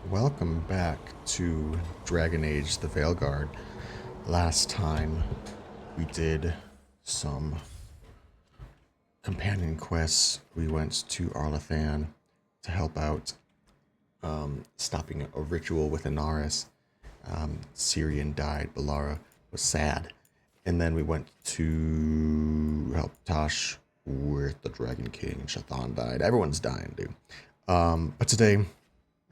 Welcome back to Dragon Age the Veilguard. Last time we did some companion quests. We went to Arlathan to help out stopping a ritual with Inaris. Syrian died, Balara was sad. And then we went to help Tosh with the Dragon King. Shathan died. Everyone's dying, dude. But today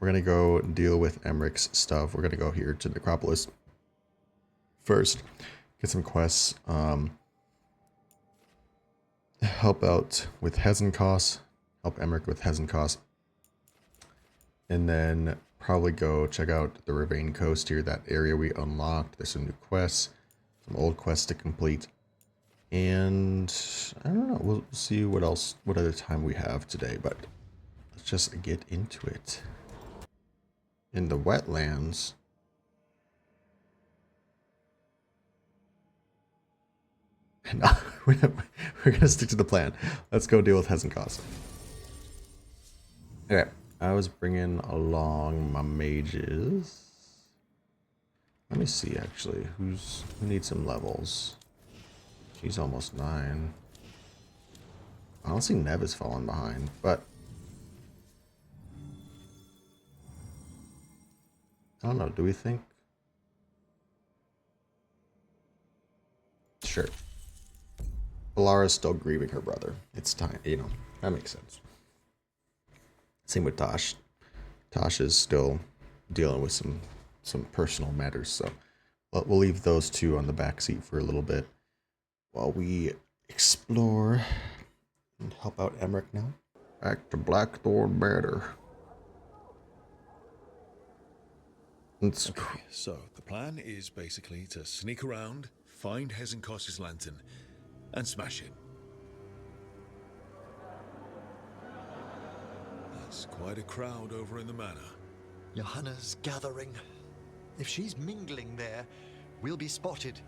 we're going to go deal with Emmrich's stuff. We're going to go here to Necropolis first, get some quests, help out with Hezenkoss, help Emmrich with Hezenkoss, and then probably go check out the Ravine Coast here, that area we unlocked. There's some new quests, some old quests to complete, and I don't know, we'll see what other time we have today, but let's just get into it. In the wetlands, no, we're going to stick to the plan. Let's go deal with Hezenkoss. Okay, I was bringing along my mages. Let me see, actually, who needs some levels. She's almost 9. I don't see Nev is falling behind, but I don't know, do we think? Sure. Balara's still grieving her brother. It's time, you know, that makes sense. Same with Tosh. Tosh is still dealing with some personal matters, so we'll leave those two on the back seat for a little bit while we explore and help out Emmrich now. Back to Blackthorn Manor. Okay, so the plan is basically to sneak around, find Hezenkoss's lantern, and smash it. That's quite a crowd over in the manor. Johanna's gathering. If she's mingling there, we'll be spotted.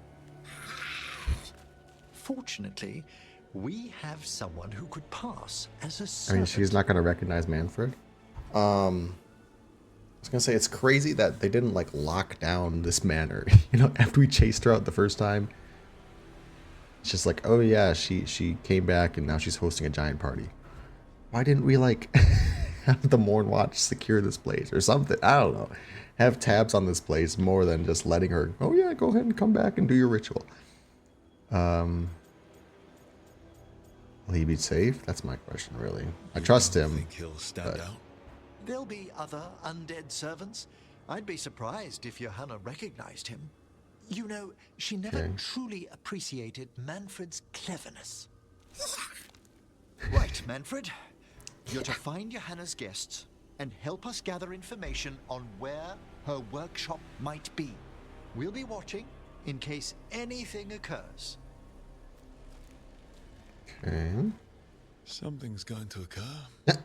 Fortunately, we have someone who could pass as a servant. I mean, she's not going to recognize Manfred. I was going to say, it's crazy that they didn't, like, lock down this manor. You know, after we chased her out the first time, it's just like, oh yeah, she came back and now she's hosting a giant party. Why didn't we, like, have the Morn Watch secure this place or something? I don't know. Have tabs on this place more than just letting her, oh yeah, go ahead and come back and do your ritual. Will he be safe? That's my question, really. I trust him. Think he'll stand out? There'll be other undead servants. I'd be surprised if Johanna recognized him. You know, she never truly appreciated Manfred's cleverness. Right, Manfred. You're to find Johanna's guests and help us gather information on where her workshop might be. We'll be watching in case anything occurs. Okay. Something's going to occur.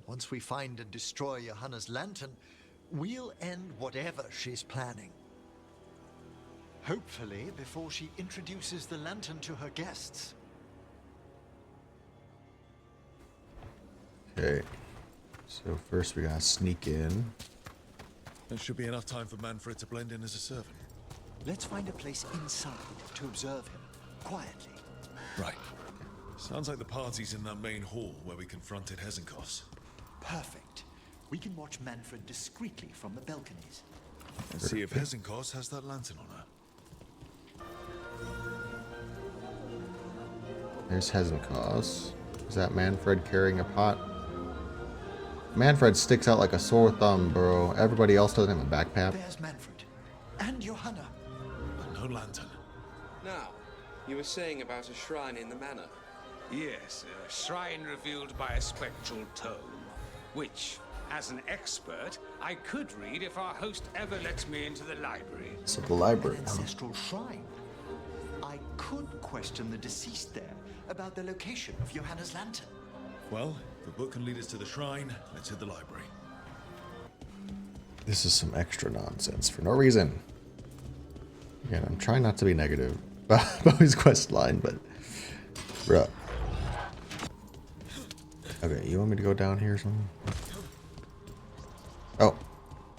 Once we find and destroy Johanna's lantern, we'll end whatever she's planning. Hopefully before she introduces the lantern to her guests. Okay. So first we gotta sneak in. There should be enough time for Manfred to blend in as a servant. Let's find a place inside to observe him, quietly. Right. Sounds like the party's in that main hall where we confronted Hezenkoss. Perfect. We can watch Manfred discreetly from the balconies. Let's see if Hezenkoss has that lantern on her. There's Hezenkoss. Is that Manfred carrying a pot? Manfred sticks out like a sore thumb, bro. Everybody else doesn't have a backpack. There's Manfred. And Johanna. But no lantern. Now, you were saying about a shrine in the manor. Yes, a shrine revealed by a spectral tome, which, as an expert, I could read if our host ever lets me into the library. So the library. An ancestral shrine. I could question the deceased there about the location of Johanna's lantern. Well, if the book can lead us to the shrine, let's hit the library. This is some extra nonsense for no reason. Again, I'm trying not to be negative about his quest line, but bruh. Okay, you want me to go down here or something?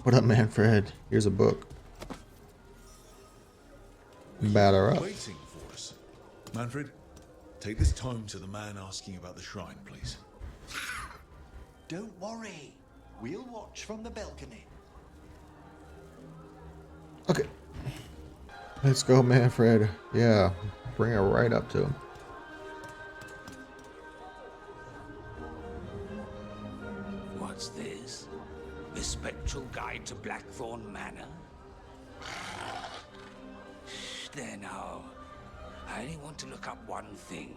What up, Manfred? Here's a book. Batter up. Waiting for us. Manfred, take this tome to the man asking about the shrine, please. Don't worry. We'll watch from the balcony. Okay. Let's go, Manfred. Yeah, bring it right up to him. What's this? The Spectral Guide to Blackthorn Manor? There now. I only want to look up one thing.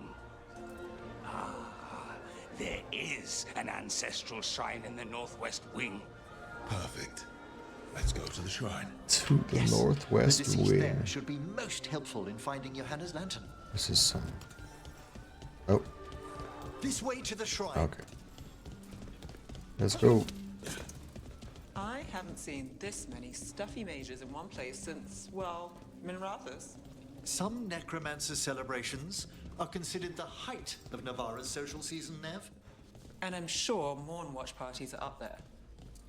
There is an ancestral shrine in the northwest wing. Perfect. Let's go to the shrine. To the northwest the deceased wing. there should be most helpful in finding Johanna's lantern. This is some. Oh, This way to the shrine. okay. Let's go. I haven't seen this many stuffy mages in one place since, well, Minrathus. Some necromancer celebrations are considered the height of Navarra's social season, Nev. And I'm sure Morn Watch parties are up there.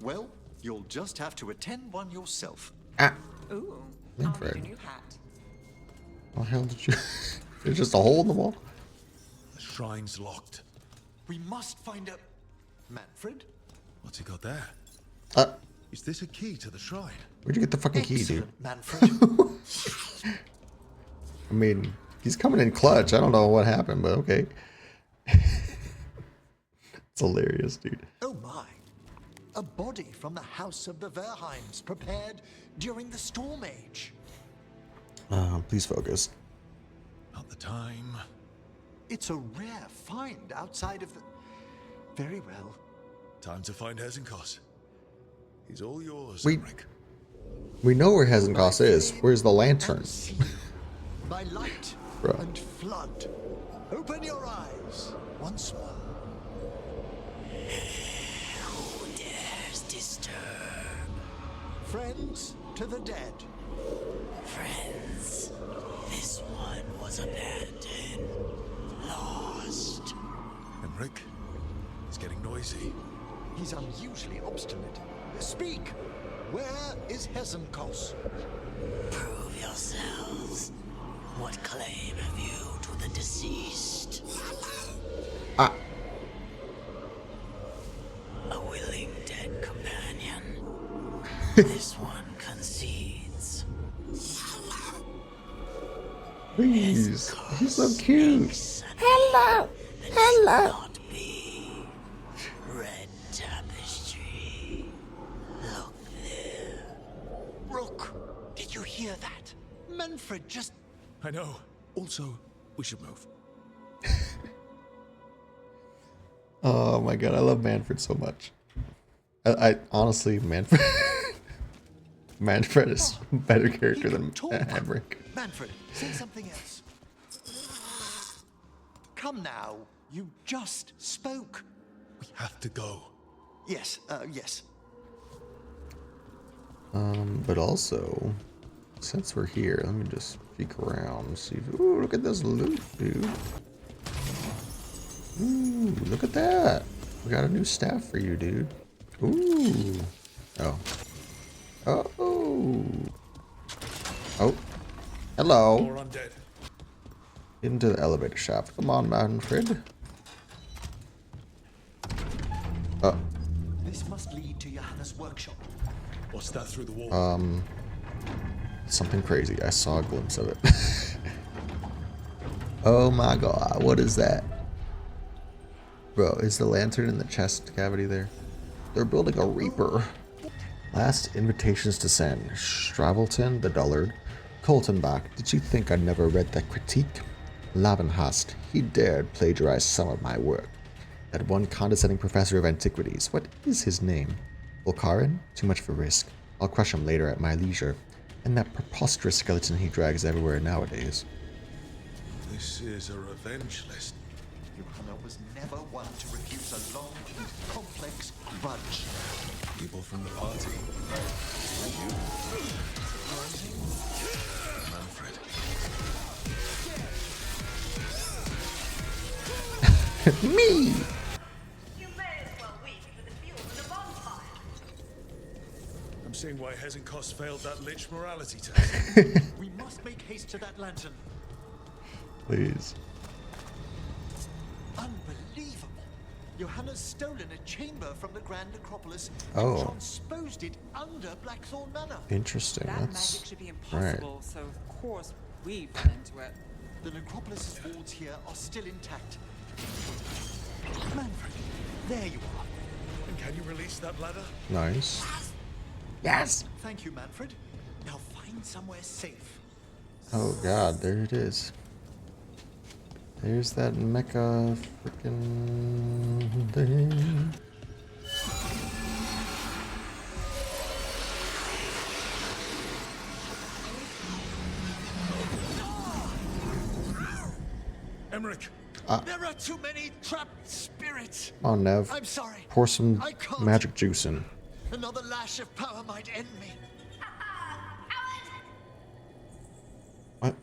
Well, you'll just have to attend one yourself. Ah, Ooh, Manfred. I'll need a new hat. what the hell did you? There's just a hole in the wall. The shrine's locked. We must find a... Manfred? What's he got there? Is this a key to the shrine? Where'd you get the fucking key, dude? Excellent, Manfred. I mean, he's coming in clutch. I don't know what happened, but okay. It's hilarious, dude. Oh my. A body from the house of the Verheims prepared during the Storm Age. Please focus. Not the time. It's a rare find outside of the... Very well. Time to find Hezenkoss. He's all yours, We- Emmrich. We know where Hezenkoss is. Where's the lantern? And sea, by light Bro. and flood. Open your eyes once more. Who dares disturb? Friends to the dead. Friends, this one was abandoned, lost. Emmrich, it's getting noisy. He's unusually obstinate. Speak! Where is Hezenkoss? Prove yourselves. What claim have you to the deceased? Ah, A willing dead companion. This one concedes. please. He's so cute. Hello! Hello! Not be. Red tapestry. Look there. Rook, did you hear that? Manfred just... I know. Also, we should move. Oh my god, I love Manfred so much. I honestly, Manfred. Manfred is a better character than Emmrich. Manfred, say something else. Come now. You just spoke. We have to go. Yes, yes. But also, since we're here, let me just peek around and see. Ooh, look at this loot, dude. Ooh, look at that. We got a new staff for you, dude. Ooh. Oh. Oh. Oh. Hello. More undead. Into the elevator shaft. Come on, Manfred. Oh. This must lead to Johanna's workshop. What's that through the wall? Something crazy. I saw a glimpse of it. Oh my god, what is that? Bro, is the lantern in the chest cavity there? They're building a Reaper. Last invitations to send. Stravelton, the dullard. Coltonbach, did you think I never read that critique? Lavenhast, he dared plagiarize some of my work. That one condescending professor of antiquities, what is his name? Volkarin? Too much for risk. I'll crush him later at my leisure. And that preposterous skeleton he drags everywhere nowadays. This is a revenge list. Johanna was never one to refuse a long and complex grudge. People from the party. You. Manfred. Me! You may as well wait for the fuel in the bonfire. I'm seeing why Hezenkoss failed that Lich morality test. We must make haste to that lantern. Please. Unbelievable. Johanna's stolen a chamber from the Grand Necropolis Oh. and transposed it under Blackthorn Manor. Interesting. That That's magic should be right. impossible, so of course we've run into it. The Necropolis' walls here are still intact. Manfred, there you are. And can you release that ladder? Nice. Yes. Thank you, Manfred. Now find somewhere safe. Oh god, there it is. There's that mecha freaking thing. Emmrich! There are too many trapped spirits. Come on, Nev. I'm sorry. Pour some I can't. magic juice in. Another lash of power might end me. What?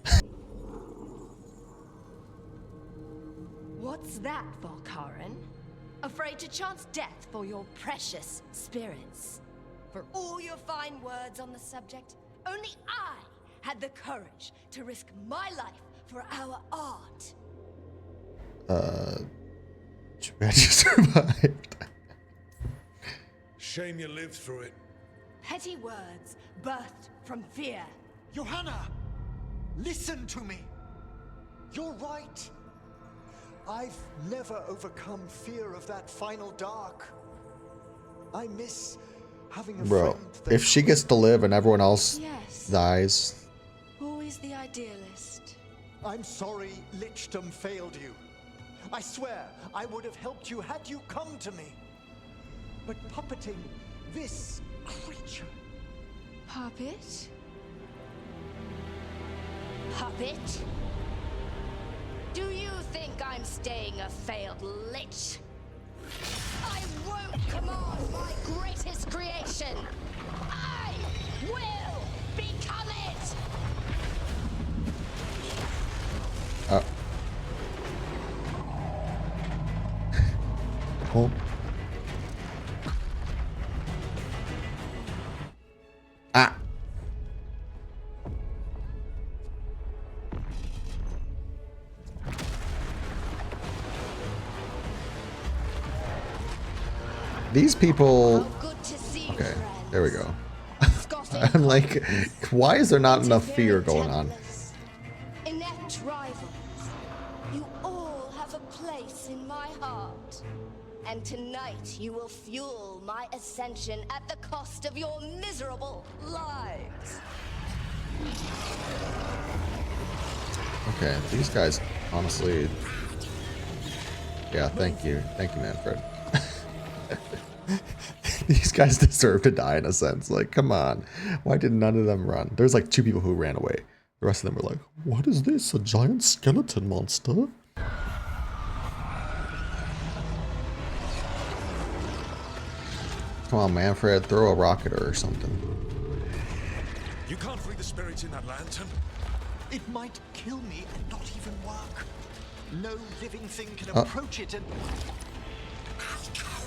What's that, Volkaren? Afraid to chance death for your precious spirits? For all your fine words on the subject, only I had the courage to risk my life for our art. Too bad you survived. Shame you lived through it. Petty words birthed from fear. Johanna, listen to me. You're right. I've never overcome fear of that final dark. I miss having a Bro, friend that if she gets to live and everyone else Yes. dies, Always the idealist. I'm sorry Lichdom failed you. I swear I would have helped you had you come to me. But puppeting this creature... Puppet? Puppet? Do you think I'm staying a failed lich? I won't command my greatest creation! I will become it! oh. Ah. These people. Oh, good to see you, Okay, friends. there we go. Scotty I'm like, why is there not enough fear going on? Inept rivals, you all have a place in my heart. And tonight you will fuel my ascension at the cost of your miserable lives. Okay, these guys, honestly. Yeah, thank you, Manfred. These guys deserve to die in a sense. Like, come on. Why did none of them run? There's like 2 people who ran away. The rest of them were like, what is this? A giant skeleton monster? Come on, Manfred. Throw a rocket or something. You can't free the spirits in that lantern. It might kill me and not even work. No living thing can approach it and...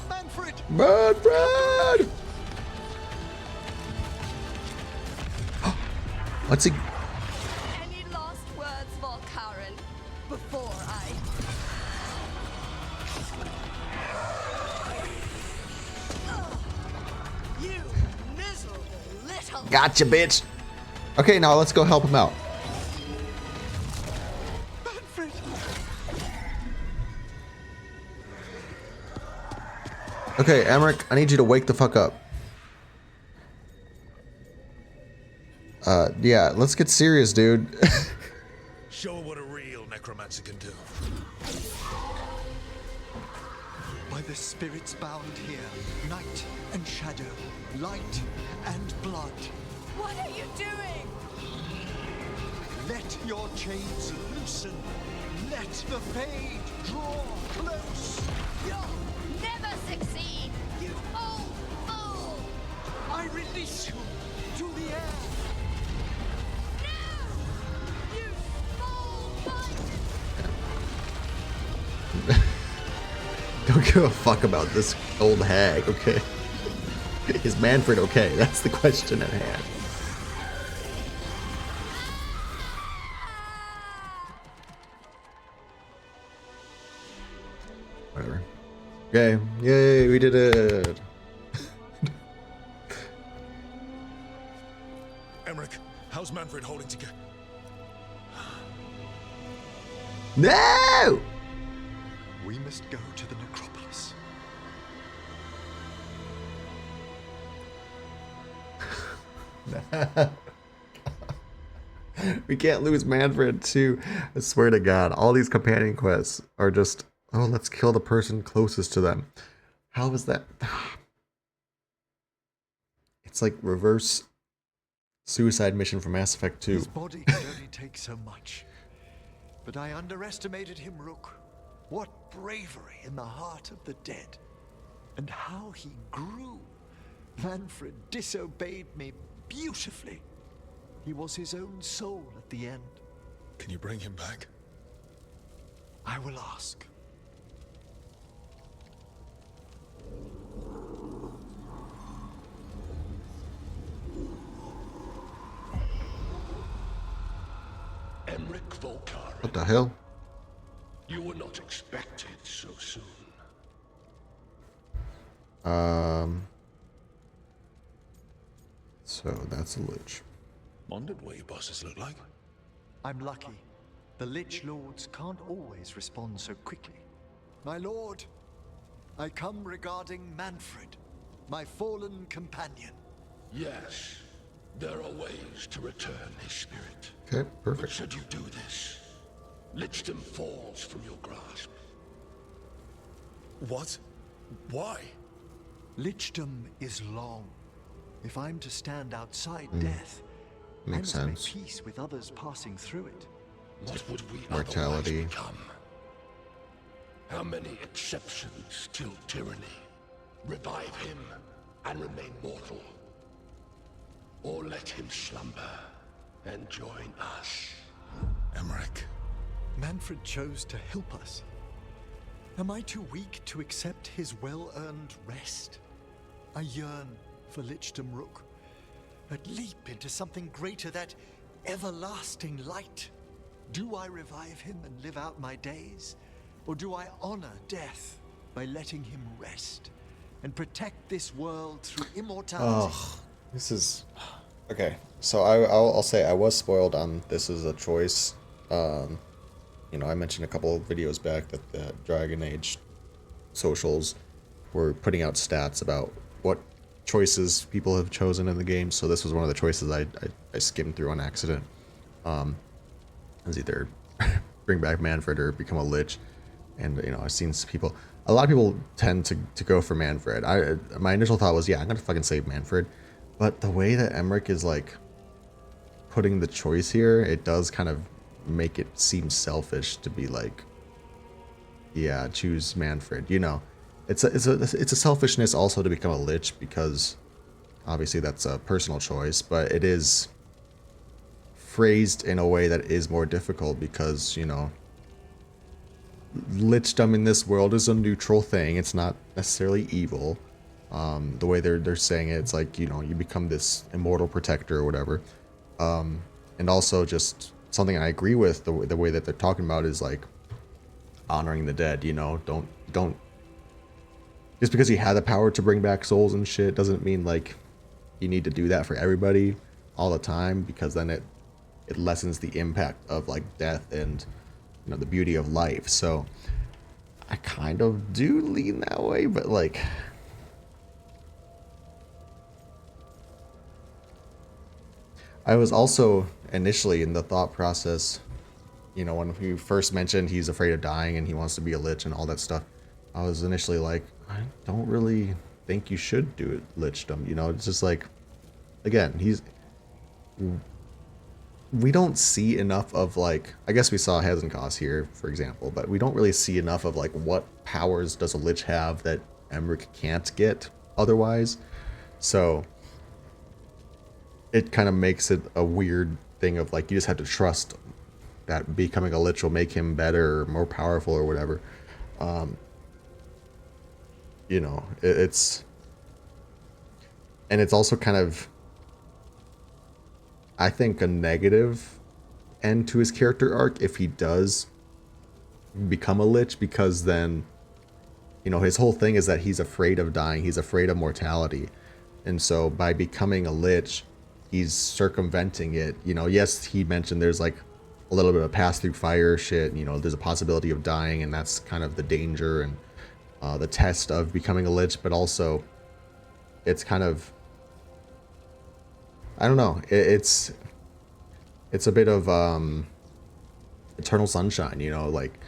Manfred! Manfred! What's he... Any last words, Volkaren, before I... You miserable little... Gotcha, bitch. Okay, now let's go help him out. Manfred! Okay, Emmrich, I need you to wake the fuck up. Yeah, let's get serious, dude. Show her what a real necromancer can do. By the spirits bound here, night and shadow, light and blood. What are you doing? Let your chains loosen. Let the fade draw close. You'll never succeed, you old fool! I release you to the air. No! You small-minded... Don't give a fuck about this old hag, okay? Is Manfred okay? That's the question at hand. Whatever. Okay, yay, we did it! Emmrich, how's Manfred holding together? No! We must go to the necropolis. We can't lose Manfred too. I swear to God, all these companion quests are just, oh, let's kill the person closest to them. How is that? It's like reverse suicide mission from Mass Effect 2. His body could only take so much. But I underestimated him, Rook. What bravery in the heart of the dead. And how he grew. Manfred disobeyed me beautifully. He was his own soul at the end. Can you bring him back? I will ask. Emmrich Volkar. What the hell? You were not expected so soon. So that's a lich. Wondered what your bosses look like. I'm lucky. The Lich Lords can't always respond so quickly. My lord, I come regarding Manfred, my fallen companion. Yes, there are ways to return his spirit. Okay, But perfect. should you do this, Lichdom falls from your grasp. What? Why? Lichdom is long. If I'm to stand outside death, I Makes must sense. make peace with others passing through it. What would we Mortality. otherwise become? How many exceptions till tyranny? Revive him and remain mortal. Or let him slumber and join us. Emmrich. Manfred chose to help us. Am I too weak to accept his well-earned rest? I yearn for Lichdom Rook, but leap into something greater, that everlasting light. Do I revive him and live out my days? Or do I honor death by letting him rest and protect this world through immortality? Oh, this is... Okay, so I'll say I was spoiled on this is a choice. You know, I mentioned a couple of videos back that the Dragon Age socials were putting out stats about what choices people have chosen in the game. So this was one of the choices I skimmed through on accident. It was either bring back Manfred or become a Lich. And, you know, I've seen people... A lot of people tend to go for Manfred. My initial thought was, yeah, I'm gonna fucking save Manfred. But the way that Emmrich is, like, putting the choice here, it does kind of make it seem selfish to be like, yeah, choose Manfred. You know, it's a selfishness also to become a Lich, because obviously that's a personal choice, but it is phrased in a way that is more difficult because, you know, Lichdom in this world is a neutral thing. It's not necessarily evil. The way they're saying it, it's like, you know, you become this immortal protector or whatever. And also just something I agree with, the way that they're talking about is like honoring the dead, you know, don't just because you have the power to bring back souls and shit doesn't mean like you need to do that for everybody all the time, because then it lessens the impact of like death and, you know, the beauty of life. So I kind of do lean that way, but like, I was also initially in the thought process, you know, when he first mentioned he's afraid of dying and he wants to be a Lich and all that stuff, I was initially like, I don't really think you should do it, Lichdom. You know, it's just like, again, we don't see enough of, like, I guess we saw Hezenkoss here, for example, but we don't really see enough of, like, what powers does a Lich have that Emmrich can't get otherwise. So it kind of makes it a weird thing of, like, you just have to trust that becoming a Lich will make him better or more powerful or whatever. You know, it's and it's also kind of, I think, a negative end to his character arc if he does become a lich, because then, you know, his whole thing is that he's afraid of dying, he's afraid of mortality, and so by becoming a lich, he's circumventing it. You know, yes, he mentioned there's like a little bit of pass through fire shit, you know, there's a possibility of dying, and that's kind of the danger and the test of becoming a lich, but also it's kind of, I don't know, it's a bit of eternal sunshine, you know, like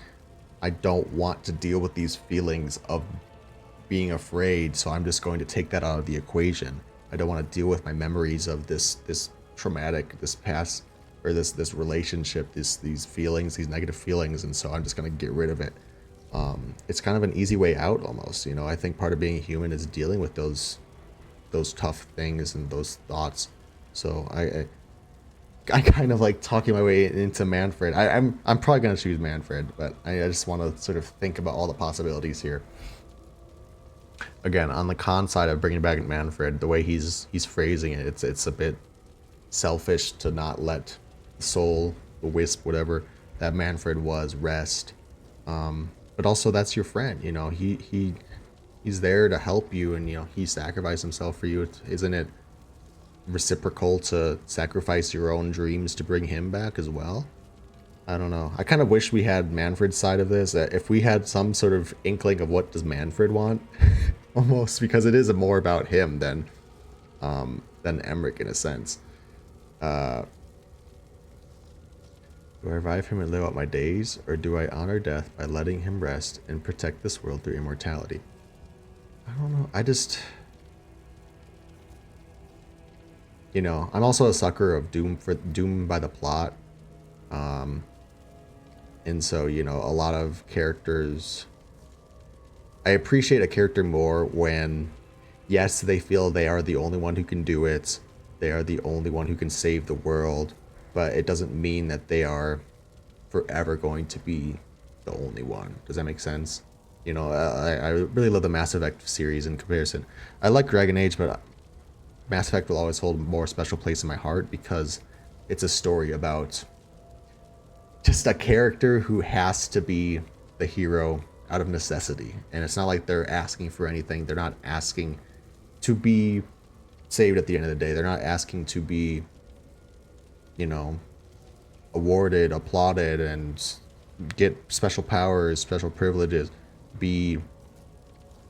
I don't want to deal with these feelings of being afraid, so I'm just going to take that out of the equation. I don't want to deal with my memories of this traumatic, this past, or this relationship, these feelings, these negative feelings, and so I'm just going to get rid of it. It's kind of an easy way out almost, you know. I think part of being a human is dealing with those tough things and those thoughts. So I kind of like talking my way into Manfred. I'm probably gonna choose Manfred, but I just want to sort of think about all the possibilities here. Again, on the con side of bringing back Manfred, the way he's phrasing it, it's a bit selfish to not let the soul, the wisp, whatever that Manfred was, rest. But also that's your friend, you know. He's there to help you, and you know he sacrificed himself for you. Isn't it reciprocal to sacrifice your own dreams to bring him back as well? I don't know. I kind of wish we had Manfred's side of this. If we had some sort of inkling of what does Manfred want, almost, because it is more about him than Emmrich in a sense. Do I revive him and live out my days, or do I honor death by letting him rest and protect this world through immortality? I don't know. I just, you know, I'm also a sucker of doom by the plot. And so, you know, a lot of characters, I appreciate a character more when, yes, they feel they are the only one who can do it. They are the only one who can save the world, but it doesn't mean that they are forever going to be the only one. Does that make sense? You know, I really love the Mass Effect series in comparison. I like Dragon Age, but Mass Effect will always hold a more special place in my heart because it's a story about just a character who has to be the hero out of necessity. And it's not like they're asking for anything. They're not asking to be saved at the end of the day. They're not asking to be, you know, awarded, applauded, and get special powers, special privileges, be,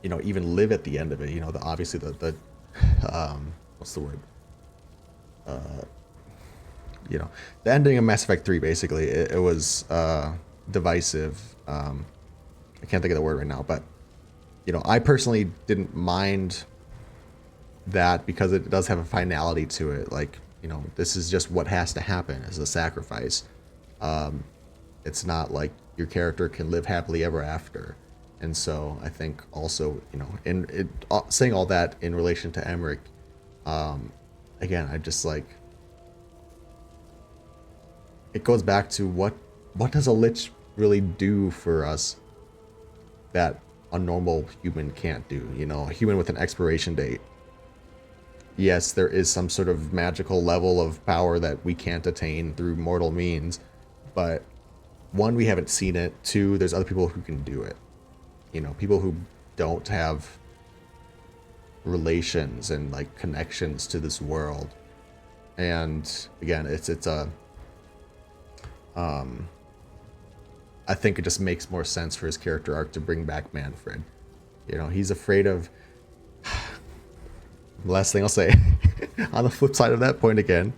you know, even live at the end of it. You know, obviously the what's the word? You know, the ending of Mass Effect 3, basically, it was divisive. I can't think of the word right now, but, you know, I personally didn't mind that because it does have a finality to it. Like, you know, this is just what has to happen as a sacrifice. It's not like your character can live happily ever after. And so I think also, you know, saying all that in relation to Emmrich, again, I just like, it goes back to what does a lich really do for us that a normal human can't do? You know, a human with an expiration date. Yes, there is some sort of magical level of power that we can't attain through mortal means, but one, we haven't seen it. Two, there's other people who can do it. You know, people who don't have relations and like connections to this world. And again, it's a I think it just makes more sense for his character arc to bring back Manfred. You know, he's afraid of, last thing I'll say on the flip side of that point again,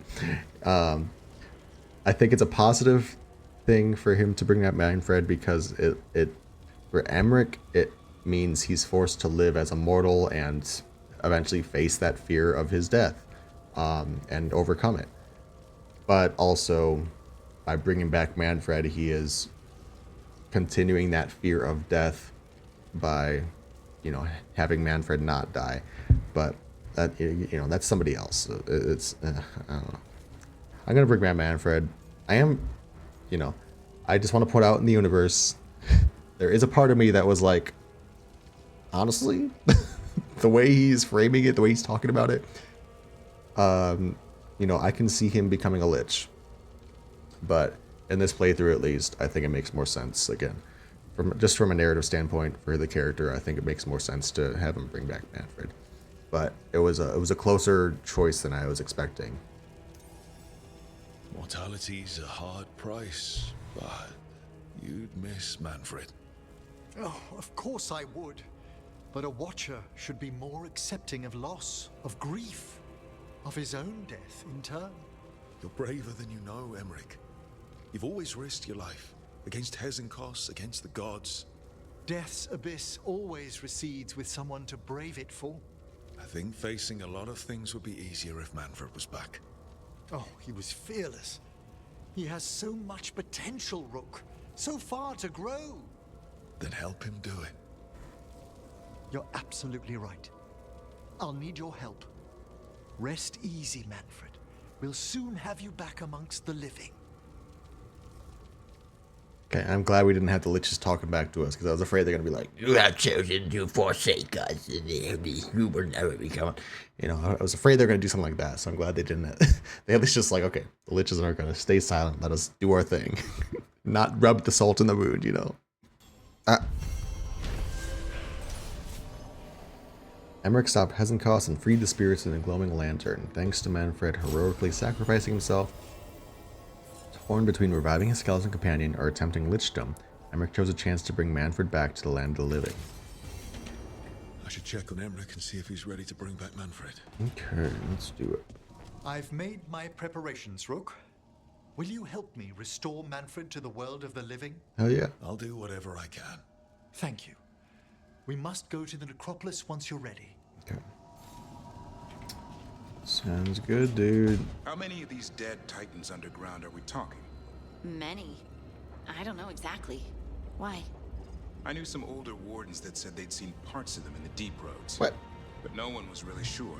I think it's a positive thing for him to bring back Manfred because it for Emmrich, it means he's forced to live as a mortal and eventually face that fear of his death, and overcome it. But also, by bringing back Manfred, he is continuing that fear of death by, you know, having Manfred not die. But that, you know, that's somebody else. It's I don't know. I'm gonna bring back Manfred. I am, you know, I just want to put out in the universe, there is a part of me that was like, honestly, the way he's framing it, the way he's talking about it, you know, I can see him becoming a lich. But in this playthrough, at least, I think it makes more sense. Again, from a narrative standpoint for the character, I think it makes more sense to have him bring back Manfred. But it was a closer choice than I was expecting. Mortality's a hard price, but you'd miss Manfred. Oh, of course I would. But a Watcher should be more accepting of loss, of grief, of his own death in turn. You're braver than you know, Emmrich. You've always risked your life against Hezenkoss, against the gods. Death's abyss always recedes with someone to brave it for. I think facing a lot of things would be easier if Manfred was back. Oh, he was fearless. He has so much potential, Rook. So far to grow. Then help him do it. You're absolutely right. I'll need your help. Rest easy, Manfred. We'll soon have you back amongst the living. Okay, I'm glad we didn't have the liches talking back to us, because I was afraid they're going to be like, you have chosen to forsake us, and you will never become... You know, I was afraid they're going to do something like that, so I'm glad they didn't. They at least just like, okay, the liches aren't going to stay silent, let us do our thing. Not rub the salt in the wound, you know. Emmrich stopped Hezenkoss and freed the spirits in the glowing lantern, thanks to Manfred heroically sacrificing himself. Torn between reviving his skeleton companion or attempting lichdom, Emmrich chose a chance to bring Manfred back to the land of the living. I should check on Emmrich and see if he's ready to bring back Manfred. Okay, let's do it. I've made my preparations, Rook. Will you help me restore Manfred to the world of the living? Hell yeah. I'll do whatever I can. Thank you. We must go to the necropolis once you're ready. Okay. Sounds good, dude. How many of these dead titans underground are we talking? Many. I don't know exactly. Why? I knew some older wardens that said they'd seen parts of them in the deep roads. What? But no one was really sure.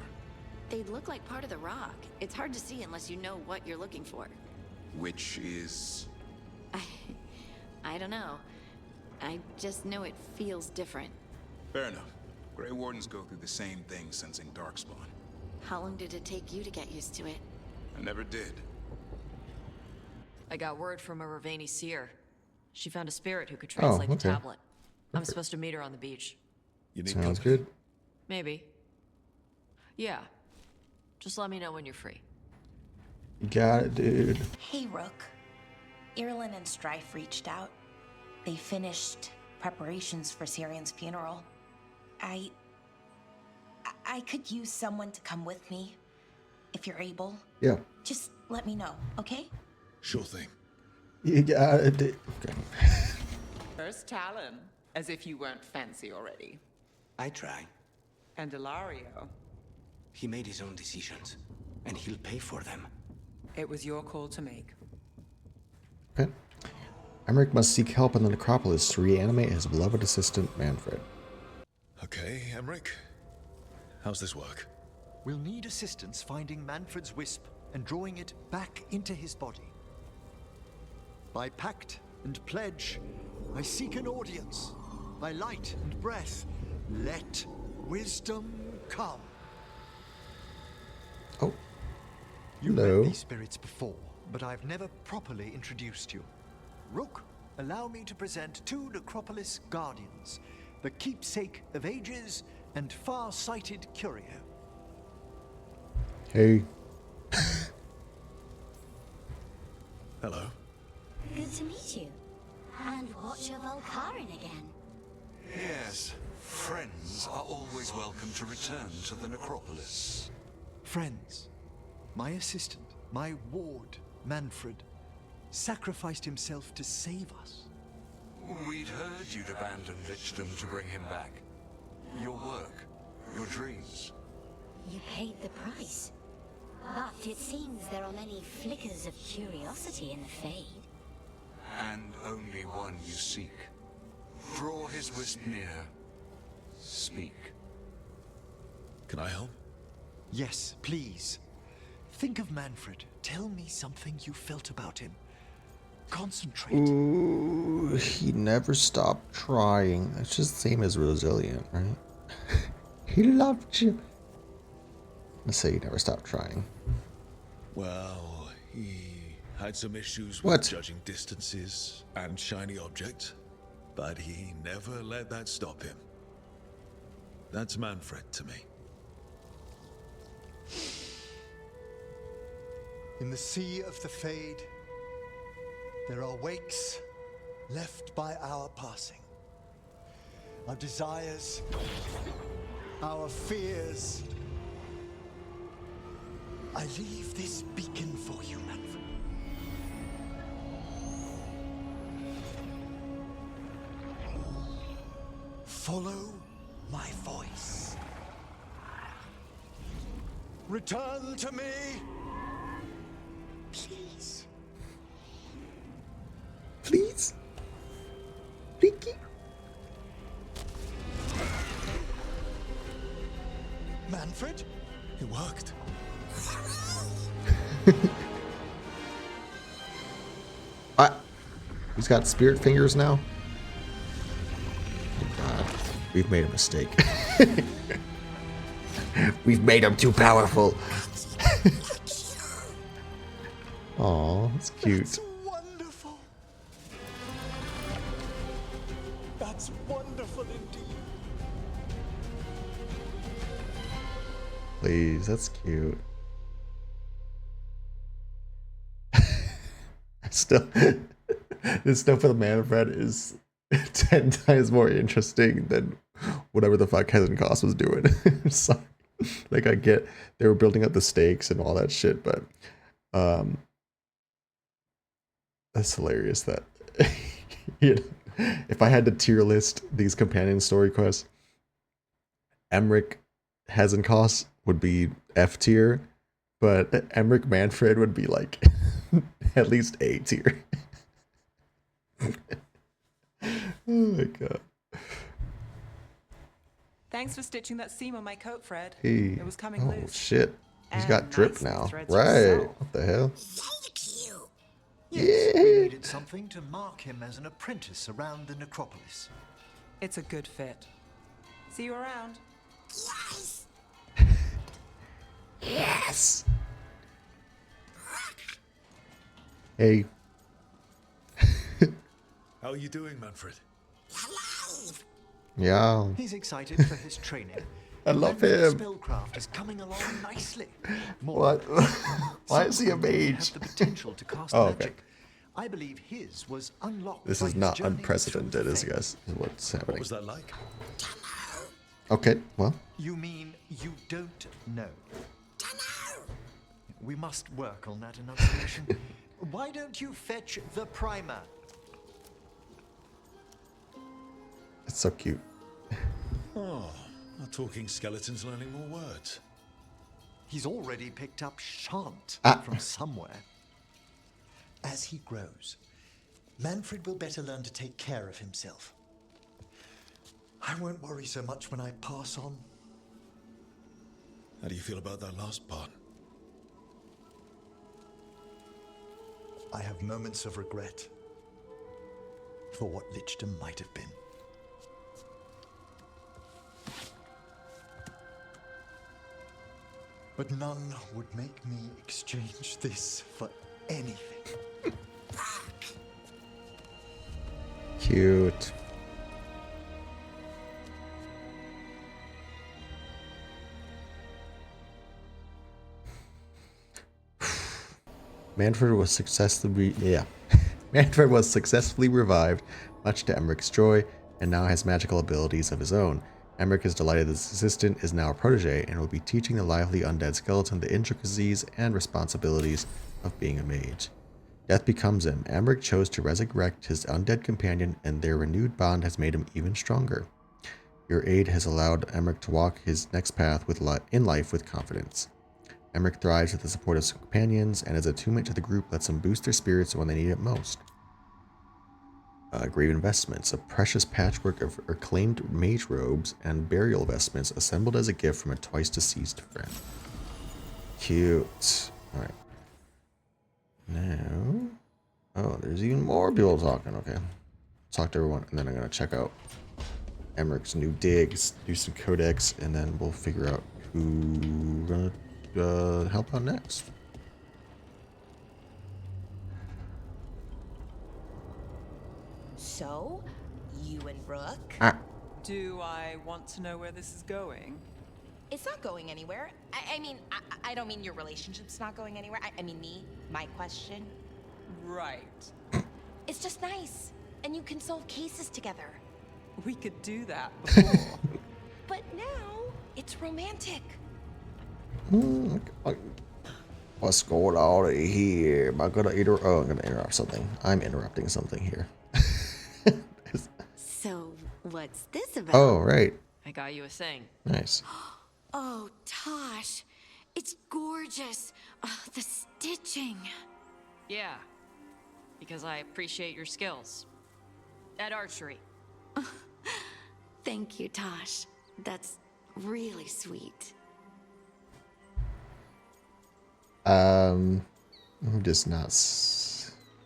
They look like part of the rock. It's hard to see unless you know what you're looking for. Which is... I don't know. I just know it feels different. Fair enough. Grey Wardens go through the same thing sensing Darkspawn. How long did it take you to get used to it? I never did. I got word from a Ravani seer. She found a spirit who could translate the tablet. I'm supposed to meet her on the beach. You need Sounds company? good. Maybe. Yeah. Just let me know when you're free. Got it, dude. Hey, Rook. Irulan and Strife reached out. They finished preparations for Syrian's funeral. I could use someone to come with me, if you're able. Yeah. Just let me know, okay? Sure thing. You got it, dude. Okay. First Talon, as if you weren't fancy already. I try. And Ilario. He made his own decisions, and he'll pay for them. It was your call to make. Okay. Emmrich must seek help in the necropolis to reanimate his beloved assistant, Manfred. Okay, Emmrich. How's this work? We'll need assistance finding Manfred's wisp and drawing it back into his body. By pact and pledge, I seek an audience. By light and breath, let wisdom come. Oh. You've Hello. met these spirits before, but I've never properly introduced you. Rook, allow me to present two Necropolis Guardians, the keepsake of ages and far-sighted curio. Hey. Hello. Good to meet you. And Watcher Volkaren again. Yes, friends are always welcome to return to the necropolis. Friends, my assistant, my ward, Manfred, sacrificed himself to save us. We'd heard you'd abandoned Lichdom to bring him back. Your work, your dreams. You paid the price. But it seems there are many flickers of curiosity in the Fade. And only one you seek. Draw his wisp near. Speak. Can I help? Yes, please. Think of Manfred. Tell me something you felt about him. Concentrate. Ooh, he never stopped trying. That's just the same as resilient, right? He loved you. Let's say you never stopped trying. Well, he had some issues with What? judging distances and shiny objects, but he never let that stop him. That's Manfred to me. In the sea of the Fade, there are wakes left by our passing. Our desires, our fears. I leave this beacon for you, Manfred. Follow my voice. Return to me, please. Please? Thank you. Manfred? It worked. What? He's got spirit fingers now? Oh god. We've made a mistake. We've made him too powerful. Aw, that's cute. That's wonderful. That's wonderful indeed. Please, that's cute. Still, this stuff for the Manfred is 10 times more interesting than whatever the fuck Hezenkoss was doing. Sorry. Like, I get they were building up the stakes and all that shit, but that's hilarious that you know, if I had to tier list these companion story quests, Emmrich Hezenkoss would be F tier, but Emmrich Manfred would be like at least A tier. Oh my god. Thanks for stitching that seam on my coat, Fred. Hey. It was coming Oh loose. shit. He's And got drip nice now. threads Right. yourself. What the hell? Yes, we needed something to mark him as an apprentice around the necropolis. It's a good fit. See you around. Yes! Yes. Hey. How are you doing, Manfred? Yeah. He's excited for his training. I love Manfred's him. Spellcraft is coming along nicely. What? Why is he a mage? Have the potential to cast Oh, okay. magic. I believe his was unlocked. This by is his not journey unprecedented, through is the guys what's happening. What was that like? Okay, well. You mean you don't know? We must work on that enunciation. Why don't you fetch the primer? It's so cute. Oh, our talking skeleton's learning more words. He's already picked up shan't from somewhere. As he grows, Manfred will better learn to take care of himself. I won't worry so much when I pass on. How do you feel about that last part? I have moments of regret for what Lichdom might have been. But none would make me exchange this for anything. Cute. Manfred was successfully Manfred was successfully revived, much to Emmrich's joy, and now has magical abilities of his own. Emmrich is delighted that his assistant is now a protege and will be teaching the lively undead skeleton the intricacies and responsibilities of being a mage. Death becomes him. Emmrich chose to resurrect his undead companion, and their renewed bond has made him even stronger. Your aid has allowed Emmrich to walk his next path in life with confidence. Emmrich thrives with the support of his companions, and his attunement to the group lets him boost their spirits when they need it most. Grave investments, a precious patchwork of acclaimed mage robes and burial vestments assembled as a gift from a twice deceased friend. Cute. Alright. Now... Oh, there's even more people talking. Okay. Talk to everyone, and then I'm going to check out Emmrich's new digs, do some codex, and then we'll figure out who we're gonna help out next. So, you and Rook? Do I want to know where this is going? It's not going anywhere. I mean, I don't mean your relationship's not going anywhere. I mean my question. Right. It's just nice. And you can solve cases together. We could do that before. But now, it's romantic. What's going on here? Am I gonna I'm gonna interrupt something. I'm interrupting something here. So, what's this about? Oh, right. I got you a thing. Nice. Oh, Tosh. It's gorgeous. Oh, the stitching. Yeah. Because I appreciate your skills. At archery. Thank you, Tosh. That's really sweet. I'm just not.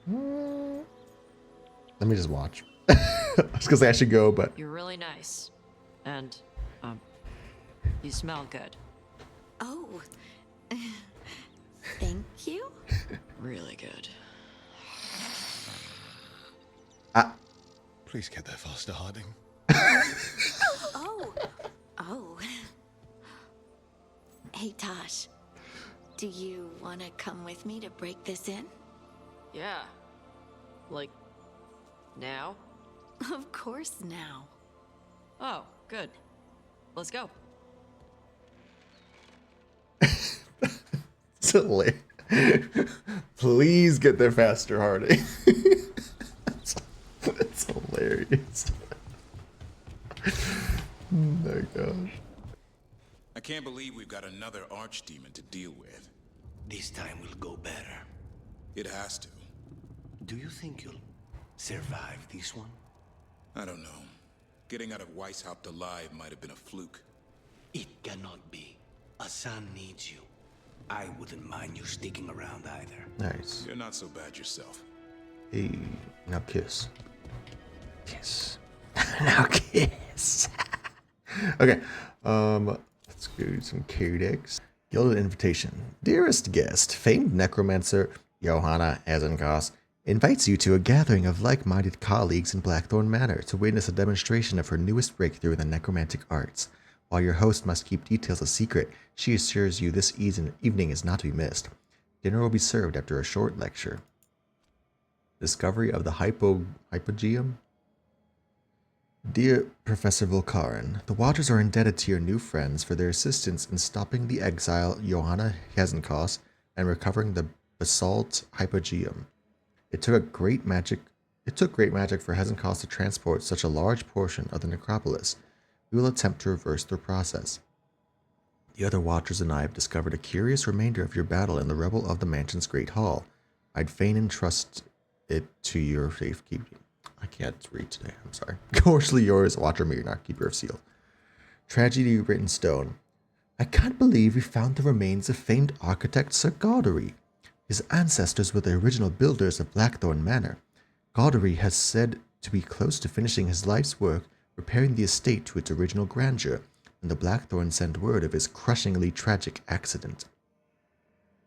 Let me just watch. I was gonna say I should go, but You're really nice. And, you smell good. Oh. Thank you? Really good. Please get there faster, Harding. Oh. Hey, Tosh. Do you want to come with me to break this in? Yeah. Like, now? Of course now. Oh, good. Let's go. it's hilarious. Please get there faster, Harding. That's hilarious. Oh my gosh. I can't believe we've got another archdemon to deal with. This time will go better. It has to. Do you think you'll survive this one? I don't know. Getting out of Weishaupt alive might have been a fluke. It cannot be. Assan needs you. I wouldn't mind you sticking around either. Nice. You're not so bad yourself. Hey, now kiss. Kiss. Now kiss. Okay. Let's go do some codex. Gilded invitation. Dearest guest, famed necromancer Johanna Hezenkoss invites you to a gathering of like-minded colleagues in Blackthorn Manor to witness a demonstration of her newest breakthrough in the necromantic arts. While your host must keep details a secret, she assures you this evening is not to be missed. Dinner will be served after a short lecture. Discovery of the Hypogeum? Dear Professor Volkaren, the Watchers are indebted to your new friends for their assistance in stopping the exile Johanna Hezenkoss and recovering the basalt Hypogeum. It took great magic for Hezenkoss to transport such a large portion of the necropolis. We will attempt to reverse their process. The other Watchers and I have discovered a curious remainder of your battle in the rubble of the mansion's Great Hall. I'd fain entrust it to your safekeeping. I can't read today, I'm sorry. Gorgeously yours, Watcher Mirnar, Keeper of Seal. Tragedy written stone. I can't believe we found the remains of famed architect Sir Godery. His ancestors were the original builders of Blackthorn Manor. Godery has said to be close to finishing his life's work, repairing the estate to its original grandeur, and the Blackthorn sent word of his crushingly tragic accident.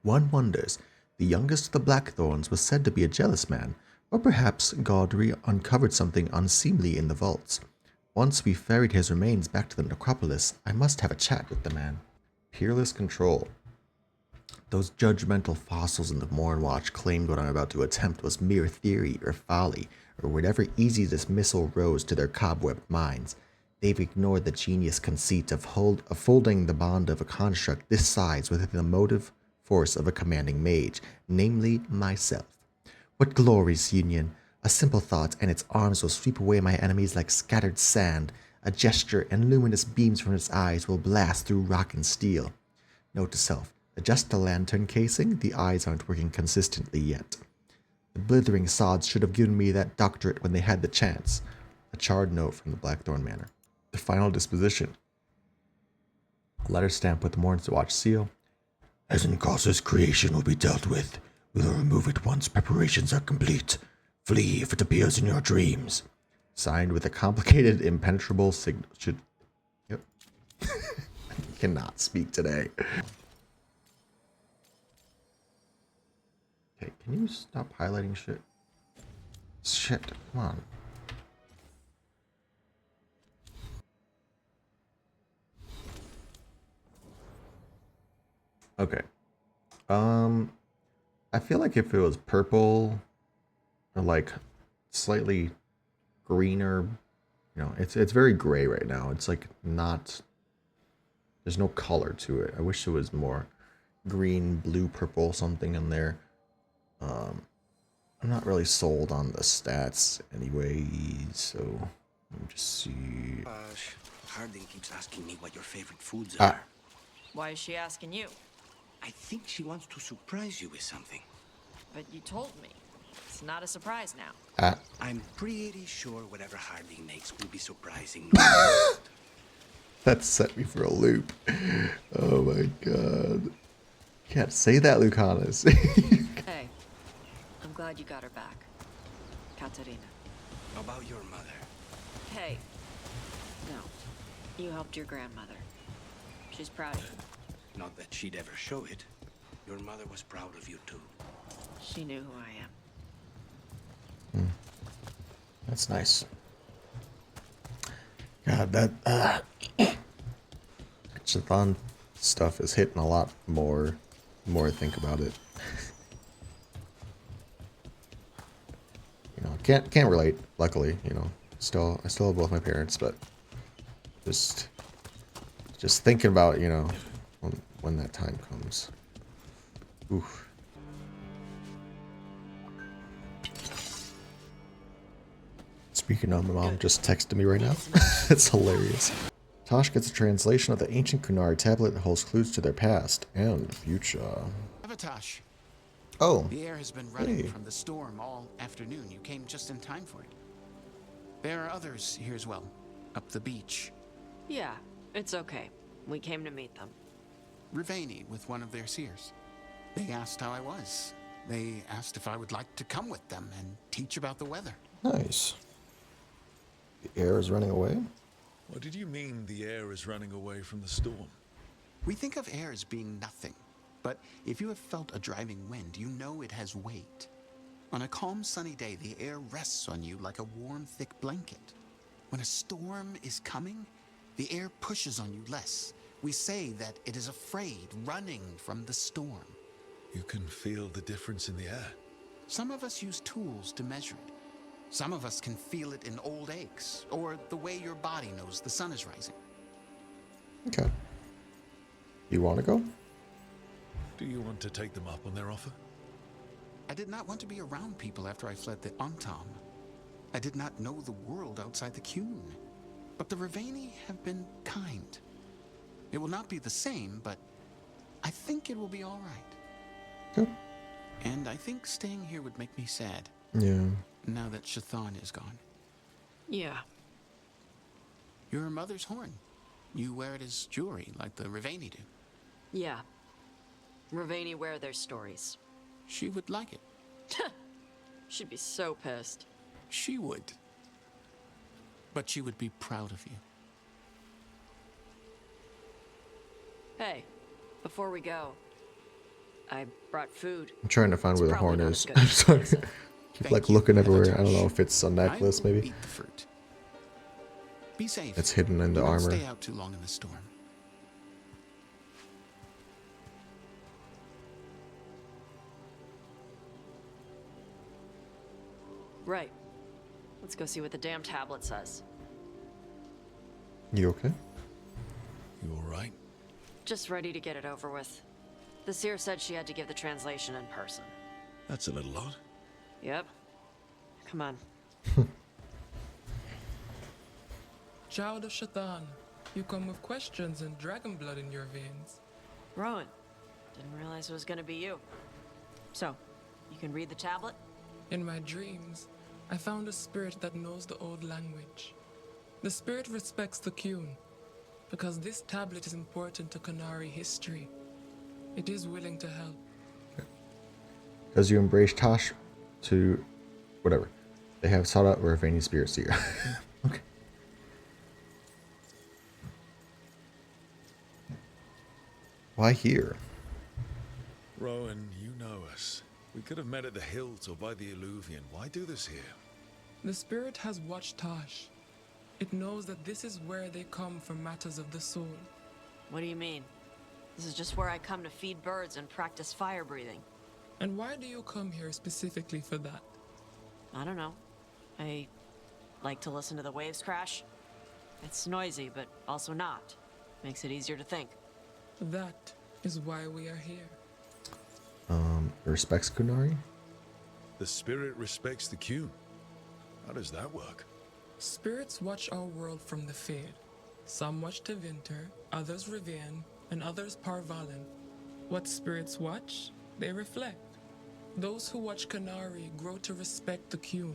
One wonders, the youngest of the Blackthorns was said to be a jealous man, or perhaps Godery uncovered something unseemly in the vaults. Once we ferried his remains back to the necropolis, I must have a chat with the man. Peerless control. Those judgmental fossils in the Mornwatch claimed what I'm about to attempt was mere theory or folly, or whatever easy dismissal rose to their cobwebbed minds. They've ignored the genius conceit of folding the bond of a construct this size within the motive force of a commanding mage, namely myself. What glorious union! A simple thought, and its arms will sweep away my enemies like scattered sand. A gesture, and luminous beams from its eyes will blast through rock and steel. Note to self, adjust the lantern casing, the eyes aren't working consistently yet. The blithering sods should have given me that doctorate when they had the chance. A charred note from the Blackthorn Manor. The final disposition. A letter stamped with the Mornwatch seal. Hezenkoss's creation will be dealt with. We will remove it once preparations are complete. Flee if it appears in your dreams. signed with a complicated, impenetrable signature. Yep. I cannot speak today. Okay, can you stop highlighting shit? Shit, come on. Okay. I feel like if it was purple or like slightly greener, you know, it's very gray right now. It's like not, there's no color to it. I wish there was more green, blue, purple, something in there. I'm not really sold on the stats anyway, so let me just see. Harding keeps asking me what your favorite foods are. Why is she asking you? I think she wants to surprise you with something. But you told me. It's not a surprise now. I'm pretty sure whatever Harding makes will be surprising. That set me for a loop. Oh my god. Can't say that, Lucanus. Hey, I'm glad you got her back. Katerina. About your mother. Hey. No. You helped your grandmother. She's proud of you. Not that she'd ever show it. Your mother was proud of you too. She knew who I am. That's nice. God, that Chthon stuff is hitting a lot more the more I think about it. You know, can't relate, luckily, you know. I still have both my parents, but just thinking about, you know, when that time comes. Oof. Speaking of, my mom just texted me right now. It's hilarious. Tosh gets a translation of the ancient Kunari tablet that holds clues to their past and future. Tosh. Oh. The air has been running from the storm all afternoon. You came just in time for it. There are others here as well, up the beach. Yeah, it's okay. We came to meet them. Rivaini with one of their seers. They asked how I was. They asked if I would like to come with them and teach about the weather. Nice. The air is running away? What did you mean the air is running away from the storm? We think of air as being nothing, but if you have felt a driving wind, you know it has weight. On a calm, sunny day, the air rests on you like a warm, thick blanket. When a storm is coming, the air pushes on you less. We say that it is afraid, running from the storm. You can feel the difference in the air. Some of us use tools to measure it. Some of us can feel it in old aches, or the way your body knows the sun is rising. Okay. You want to go? Do you want to take them up on their offer? I did not want to be around people after I fled the Antam. I did not know the world outside the Qun. But the Rivaini have been kind. It will not be the same, but I think it will be all right. Okay. And I think staying here would make me sad. Yeah. Now that Chthon is gone. Yeah. Your mother's horn. You wear it as jewelry, like the Rivaini do. Yeah. Rivaini wear their stories. She would like it. She'd be so pissed. She would. But she would be proud of you. Hey, before we go, I brought food. I'm trying to find where the horn is. good I'm sorry. Keep like looking everywhere. I don't know if it's a necklace, maybe. Eat the fruit. Be safe. It's hidden in the Don't armor. Stay out too long in the storm. Right. Let's go see what the damn tablet says. You okay? You all right? Just ready to get it over with. The seer said she had to give the translation in person. That's a little odd. Yep. Come on. Child of Chthon, you come with questions and dragon blood in your veins. Rowan, didn't realize it was gonna be you. So, you can read the tablet? In my dreams, I found a spirit that knows the old language. The spirit respects the Qun, because this tablet is important to Kunari history. It is willing to help. Because you embrace Tosh to whatever. They have sought out Ravani Spirit Seer. Okay. Why here? Rowan, you know us. We could have met at the hills or by the Illuvian. Why do this here? The spirit has watched Tosh. It knows that this is where they come for matters of the soul. What do you mean? This is just where I come to feed birds and practice fire breathing. And why do you come here specifically for that? I don't know. I like to listen to the waves crash. It's noisy, but also not. Makes it easier to think. That is why we are here. Respects Kunari? The spirit respects the Qun. How does that work? Spirits watch our world from the Fade. Some watch Tevinter, others Rivian, and others Parvalen. What spirits watch, they reflect. Those who watch Kunari grow to respect the Qun.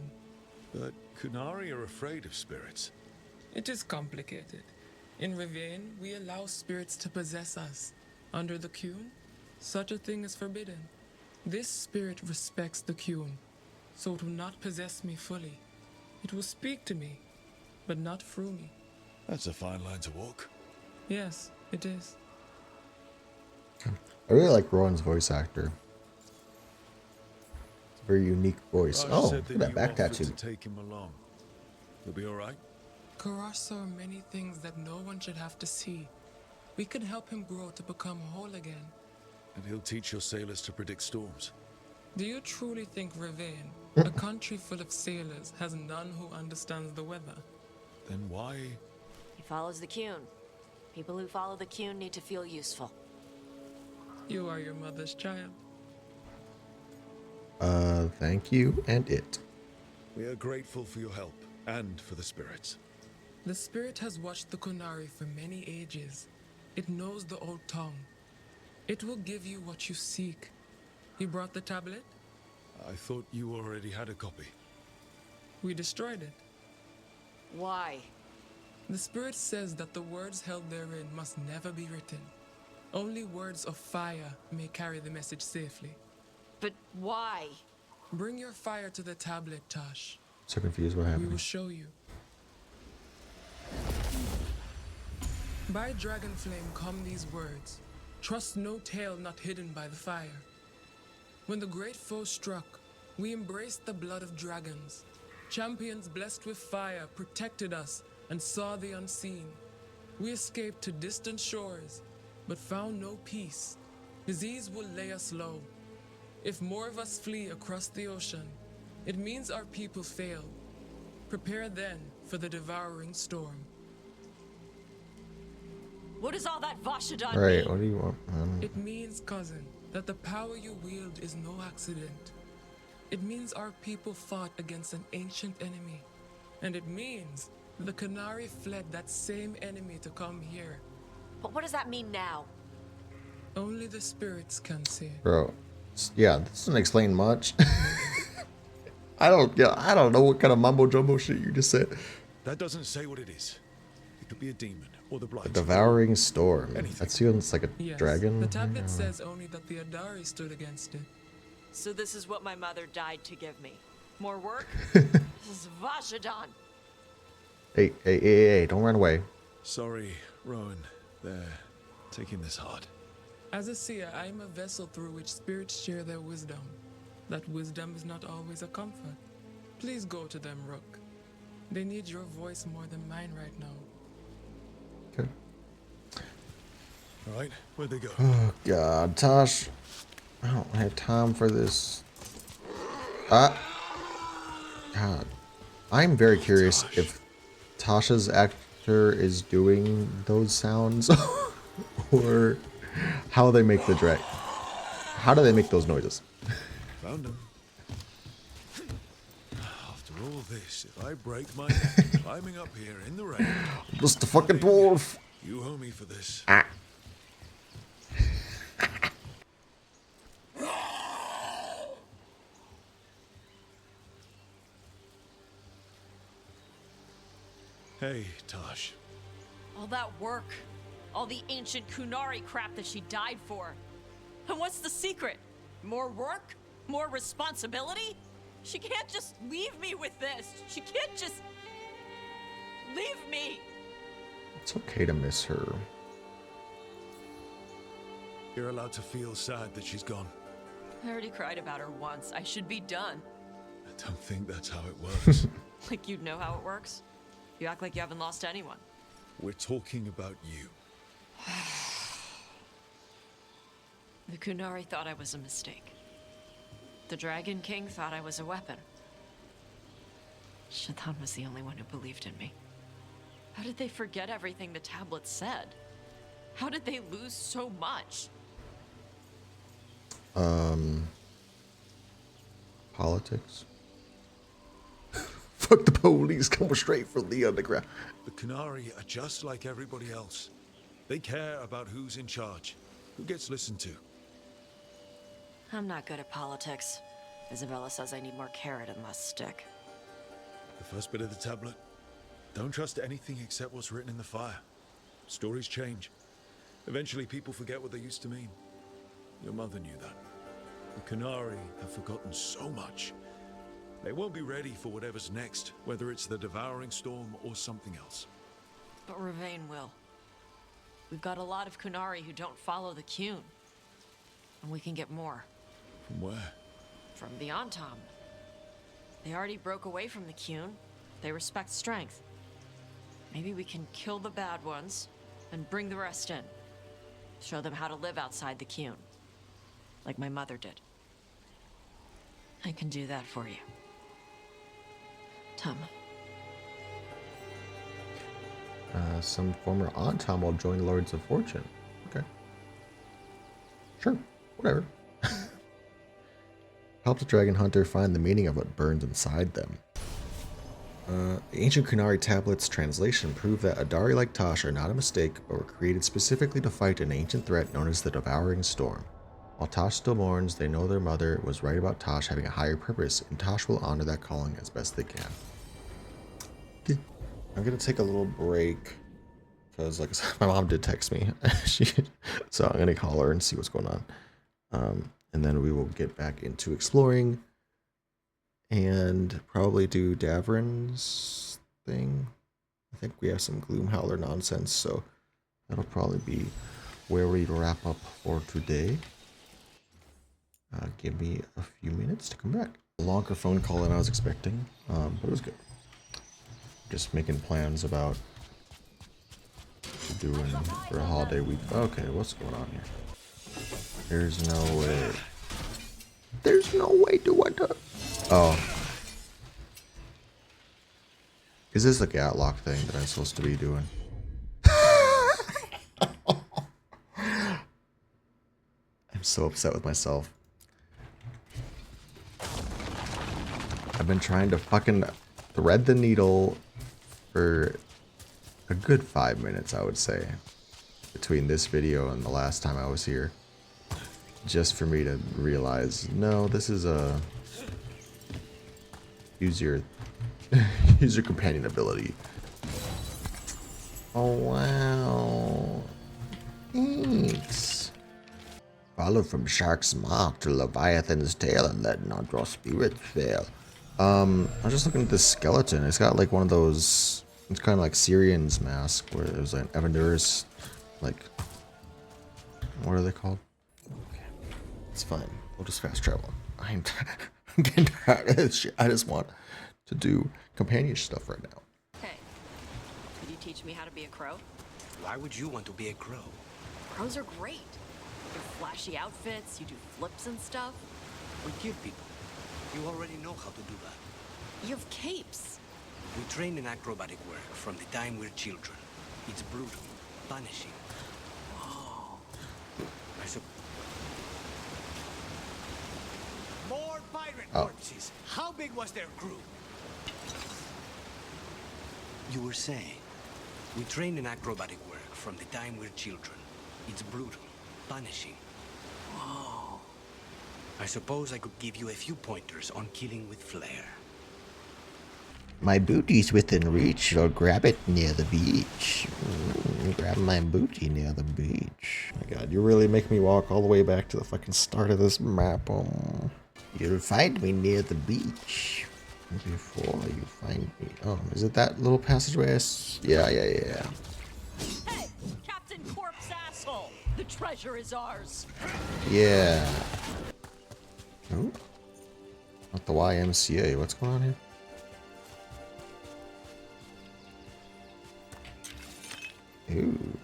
But Kunari are afraid of spirits. It is complicated. In Rivian, we allow spirits to possess us. Under the Qun, such a thing is forbidden. This spirit respects the Qun, so it will not possess me fully. It will speak to me, but not through me. That's a fine line to walk. Yes, it is. I really like Rowan's voice actor. It's a very unique voice. Raj Oh, said look at that back offered tattoo. to take him along. He'll be all right. Karash saw many things that no one should have to see. We can help him grow to become whole again. And he'll teach your sailors to predict storms. Do you truly think Rivian, a country full of sailors, has none who understands the weather? Then why? He follows the Qun. People who follow the Qun need to feel useful. You are your mother's child. Thank you, and it. We are grateful for your help, and for the spirits. The spirit has watched the Kunari for many ages. It knows the old tongue. It will give you what you seek. You brought the tablet? I thought you already had a copy. We destroyed it. Why? The spirit says that the words held therein must never be written. Only words of fire may carry the message safely. But why? Bring your fire to the tablet, Tosh. So confused what We happened. will show you. By Dragonflame come these words. Trust no tale not hidden by the fire. When the great foe struck, we embraced the blood of dragons. Champions blessed with fire protected us and saw the unseen. We escaped to distant shores, but found no peace. Disease will lay us low. If more of us flee across the ocean, it means our people failed. Prepare then for the devouring storm. What does all that Vashadan Right, mean? what do you want? It means, cousin, that the power you wield is no accident. It means our people fought against an ancient enemy. And it means the Kunari fled that same enemy to come here. But what does that mean now? Only the spirits can say it. Bro, yeah, this doesn't explain much. I don't know what kind of mumbo jumbo shit you just said. That doesn't say what it is. It could be a demon or the A blight. devouring storm. That sounds like a Yes, dragon. the tablet says only that the Adari stood against it. So this is what my mother died to give me. More work? This is Vashadan. Hey, don't run away. Sorry, Rowan. They're taking this hard. As a seer, I am a vessel through which spirits share their wisdom. That wisdom is not always a comfort. Please go to them, Rook. They need your voice more than mine right now. Okay. All right, where'd they go? Oh, God, Tosh. I don't have time for this. God. I'm very curious if Tasha's actor is doing those sounds or how they make the drag. How do they make those noises? Found him. After all this, if I break my neck climbing up here in the rain, Just a fucking dwarf. you owe me for this. Hey, Tosh. All that work. All the ancient Kunari crap that she died for. And what's the secret? More work? More responsibility? She can't just leave me with this. She can't just leave me. It's okay to miss her. You're allowed to feel sad that she's gone. I already cried about her once. I should be done. I don't think that's how it works. Like you'd know how it works? You act like you haven't lost anyone. We're talking about you. The Kunari thought I was a mistake. The Dragon King thought I was a weapon. Shaitan was the only one who believed in me. How did they forget everything the tablet said? How did they lose so much? Politics. Fuck the police, come straight from the underground. The Kunari are just like everybody else. They care about who's in charge, who gets listened to. I'm not good at politics. Isabella says I need more carrot and less stick. The first bit of the tablet. Don't trust anything except what's written in the fire. Stories change. Eventually people forget what they used to mean. Your mother knew that. The Kunari have forgotten so much. They won't be ready for whatever's next, whether it's the devouring storm or something else. But Ravain will. We've got a lot of Kunari who don't follow the Qun. And we can get more. From where? From the Antam. They already broke away from the Qun. They respect strength. Maybe we can kill the bad ones and bring the rest in. Show them how to live outside the Qun. Like my mother did. I can do that for you. Tama. Some former Antam will join Lords of Fortune. Okay. Sure. Whatever. Help the Dragon Hunter find the meaning of what burns inside them. The ancient Kunari tablets translation prove that Adari like Tosh are not a mistake, but were created specifically to fight an ancient threat known as the Devouring Storm. While Tosh still mourns, they know their mother was right about Tosh having a higher purpose, and Tosh will honor that calling as best they can. Okay. I'm gonna take a little break, because like I said, my mom did text me. So I'm gonna call her and see what's going on. And then we will get back into exploring and probably do Davrin's thing. I think we have some Gloom Howler nonsense, so that'll probably be where we wrap up for today. Give me a few minutes to come back. A longer phone call than I was expecting, but it was good. Just making plans about doing for a holiday week. Okay, what's going on here? There's no way. There's no way to what the... Oh. Is this a Gatlock thing that I'm supposed to be doing? I'm so upset with myself. I've been trying to fucking thread the needle for a good 5 minutes, I would say, between this video and the last time I was here. Just for me to realize, no, this is a use your companion ability. Oh wow, thanks. Follow from Shark's mark to Leviathan's tail and let not your spirits fail. I'm just looking at this skeleton. It's got like one of those. It's kind of like Syrian's mask, where there's like an Evander's, like, what are they called? It's fine. We'll just fast travel. I'm getting tired of this shit. I just want to do companion stuff right now. Hey, could you teach me how to be a crow? Why would you want to be a crow? Crows are great. You have flashy outfits, you do flips and stuff. We kill people. You already know how to do that. You have capes. We train in acrobatic work from the time we're children. It's brutal, punishing. Whoa. More pirate corpses. How big was their crew? You were saying, we train in acrobatic work from the time we're children. It's brutal, punishing. Whoa. I suppose I could give you a few pointers on killing with flair. My booty's within reach, or grab it near the beach. Grab my booty near the beach. Oh my god, you really make me walk all the way back to the fucking start of this map. You'll find me near the beach. Before you find me. Oh, is it that little passageway? Yeah. Hey, Captain Corpse asshole! The treasure is ours. Yeah. Oh, not the YMCA. What's going on here? Ooh.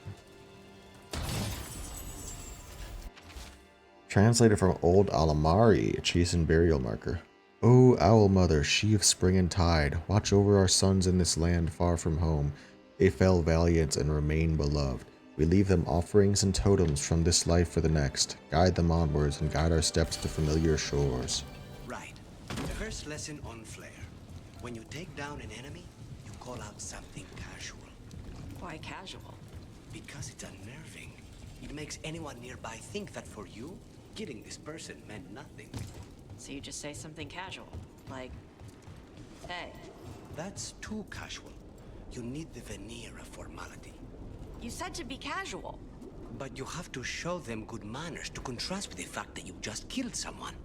Translated from Old Alamari, a chastened burial marker. O Owl Mother, she of spring and tide, watch over our sons in this land far from home. They fell valiant and remain beloved. We leave them offerings and totems from this life for the next. Guide them onwards and guide our steps to familiar shores. Right. The first lesson on Flare. When you take down an enemy, you call out something casual. Why casual? Because it's unnerving. It makes anyone nearby think that for you, killing this person meant nothing. So you just say something casual, like, hey. That's too casual. You need the veneer of formality. You said to be casual. But you have to show them good manners to contrast with the fact that you just killed someone.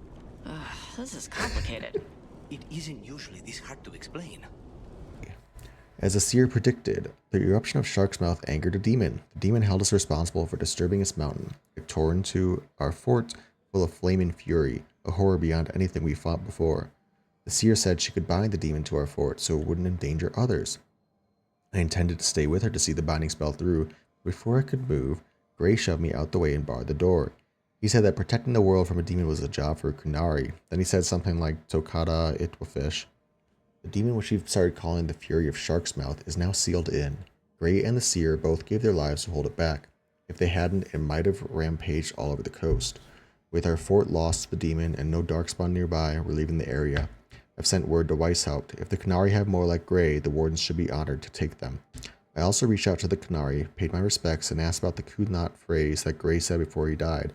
This is complicated. It isn't usually this hard to explain. As the seer predicted, the eruption of Shark's Mouth angered a demon. The demon held us responsible for disturbing its mountain. It tore into our fort full of flame and fury, a horror beyond anything we fought before. The seer said she could bind the demon to our fort so it wouldn't endanger others. I intended to stay with her to see the binding spell through. Before I could move, Gray shoved me out the way and barred the door. He said that protecting the world from a demon was a job for Kunari. Then he said something like Tokata Itwafish. The demon, which he started calling the Fury of Shark's Mouth, is now sealed in. Gray and the seer both gave their lives to hold it back. If they hadn't, it might have rampaged all over the coast. With our fort lost to the demon and no darkspawn nearby, we're leaving the area. I've sent word to Weishaupt. If the Kunari have more like Gray, the wardens should be honored to take them. I also reached out to the Kunari, paid my respects, and asked about the Kunat phrase that Gray said before he died.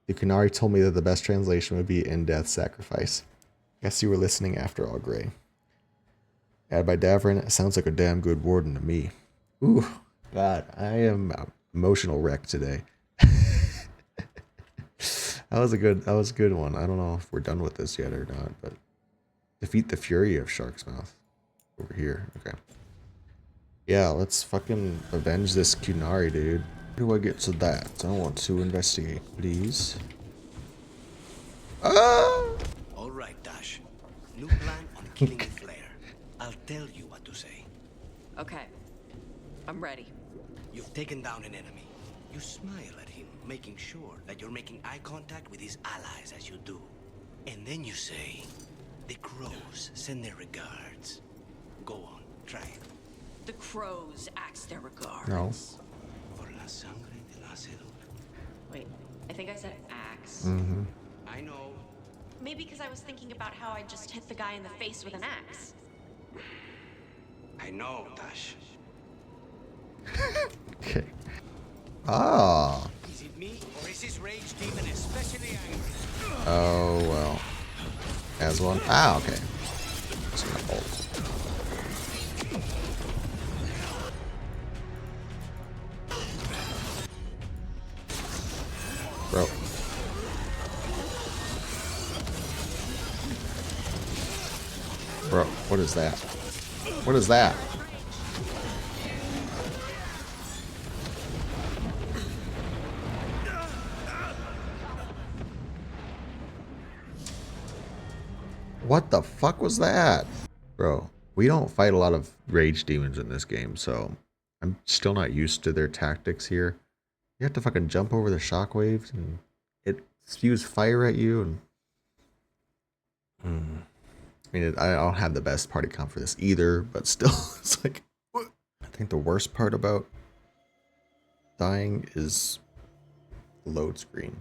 The Kunari told me that the best translation would be in-death sacrifice. Guess you were listening after all, Gray. Added by Davrin, sounds like a damn good warden to me. Ooh, God, I am emotional wreck today. That was a good one. I don't know if we're done with this yet or not, but defeat the Fury of Shark's Mouth. Over here. Okay. Yeah, let's fucking avenge this Kunari, dude. How do I get to that? I want to investigate, please. Ah! Alright, Dash. New plan on killing the Flare. I'll tell you what to say. Okay. I'm ready. You've taken down an enemy. You smile at him, making sure that you're making eye contact with his allies as you do. And then you say, the crows send their regards. Go on, try it. The crows ask their regards. No. Por la sangre de la salud. Wait, I think I said axe. Mm-hmm. I know. Maybe because I was thinking about how I just hit the guy in the face with an axe. I know, Dash. Okay. Ah. Is it me, or is this rage demon especially angry? Oh, well. As one. Ah, okay. It's gonna bolt. Bro. Bro, what is that? What is that? What the fuck was that? Bro, we don't fight a lot of rage demons in this game, so I'm still not used to their tactics here. You have to fucking jump over the shockwaves and it spews fire at you and... I mean, I don't have the best party comp for this either, but still, it's like... What? I think the worst part about dying is the load screen,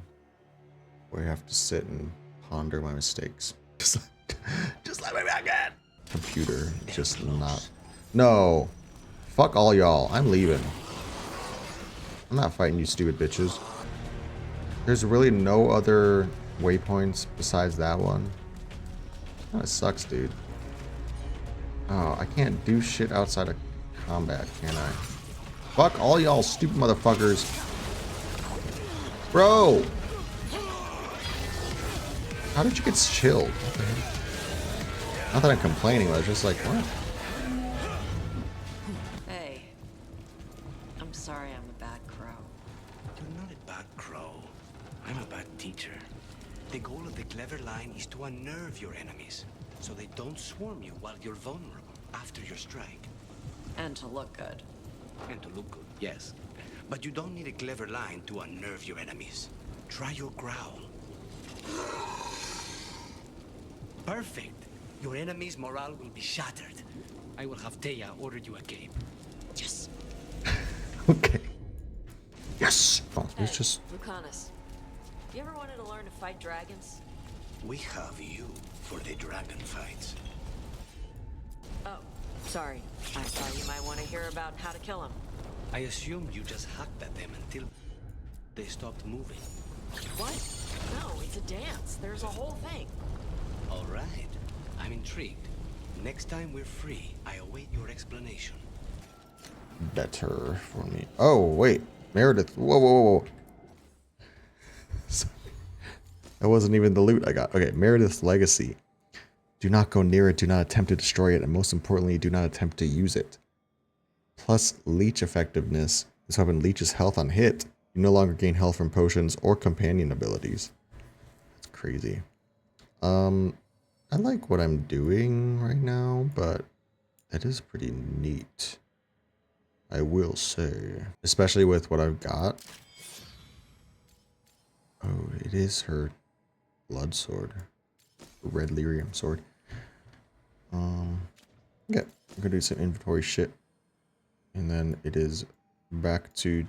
where I have to sit and ponder my mistakes. Just let me back in! Computer, just not... No! Fuck all y'all, I'm leaving. I'm not fighting you stupid bitches. There's really no other waypoints besides that one. That sucks, dude. Oh, I can't do shit outside of combat, can I? Fuck all y'all stupid motherfuckers. Bro! How did you get chilled? What the hell? Not that I'm complaining, but I was just like, what? Hey. I'm sorry I'm a bad crow. You're not a bad crow. I'm a bad teacher. The goal of the clever line is to unnerve your enemies, so they don't swarm you while you're vulnerable after your strike. And to look good. And to look good, yes. But you don't need a clever line to unnerve your enemies. Try your growl. Perfect. Your enemy's morale will be shattered. I will have Teya order you a game. Yes. Okay. Yes! Oh, Hey, it's just... Lucanus. You ever wanted to learn to fight dragons? We have you for the dragon fights. Oh, sorry. I thought you might want to hear about how to kill them. I assumed you just hacked at them until they stopped moving. What? No, it's a dance. There's a whole thing. All right. I'm intrigued. Next time we're free, I await your explanation. Better for me. Oh, wait. Meredith. Whoa, whoa, whoa, whoa. That wasn't even the loot I got. Okay, Meredith's Legacy. Do not go near it, do not attempt to destroy it, and most importantly, do not attempt to use it. Plus leech effectiveness. This weapon leeches health on hit. You no longer gain health from potions or companion abilities. That's crazy. I like what I'm doing right now, but that is pretty neat. I will say. Especially with what I've got. Oh, it is her blood sword. Red lyrium sword. Yeah, I'm gonna do some inventory shit. And then it is back to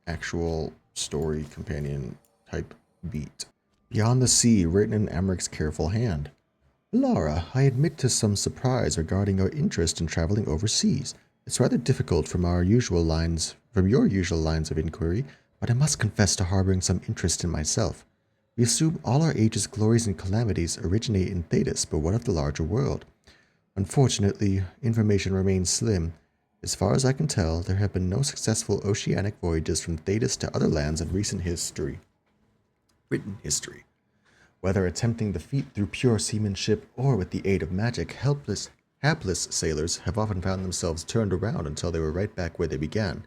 actual story companion type beat. Beyond the Sea, written in Emmrich's careful hand. Laura, I admit to some surprise regarding your interest in traveling overseas. It's rather difficult from your usual lines of inquiry, but I must confess to harboring some interest in myself. We assume all our age's glories and calamities originate in Thetis, but what of the larger world? Unfortunately, information remains slim. As far as I can tell, there have been no successful oceanic voyages from Thetis to other lands in recent history. Written history. Whether attempting the feat through pure seamanship or with the aid of magic, hapless sailors have often found themselves turned around until they were right back where they began.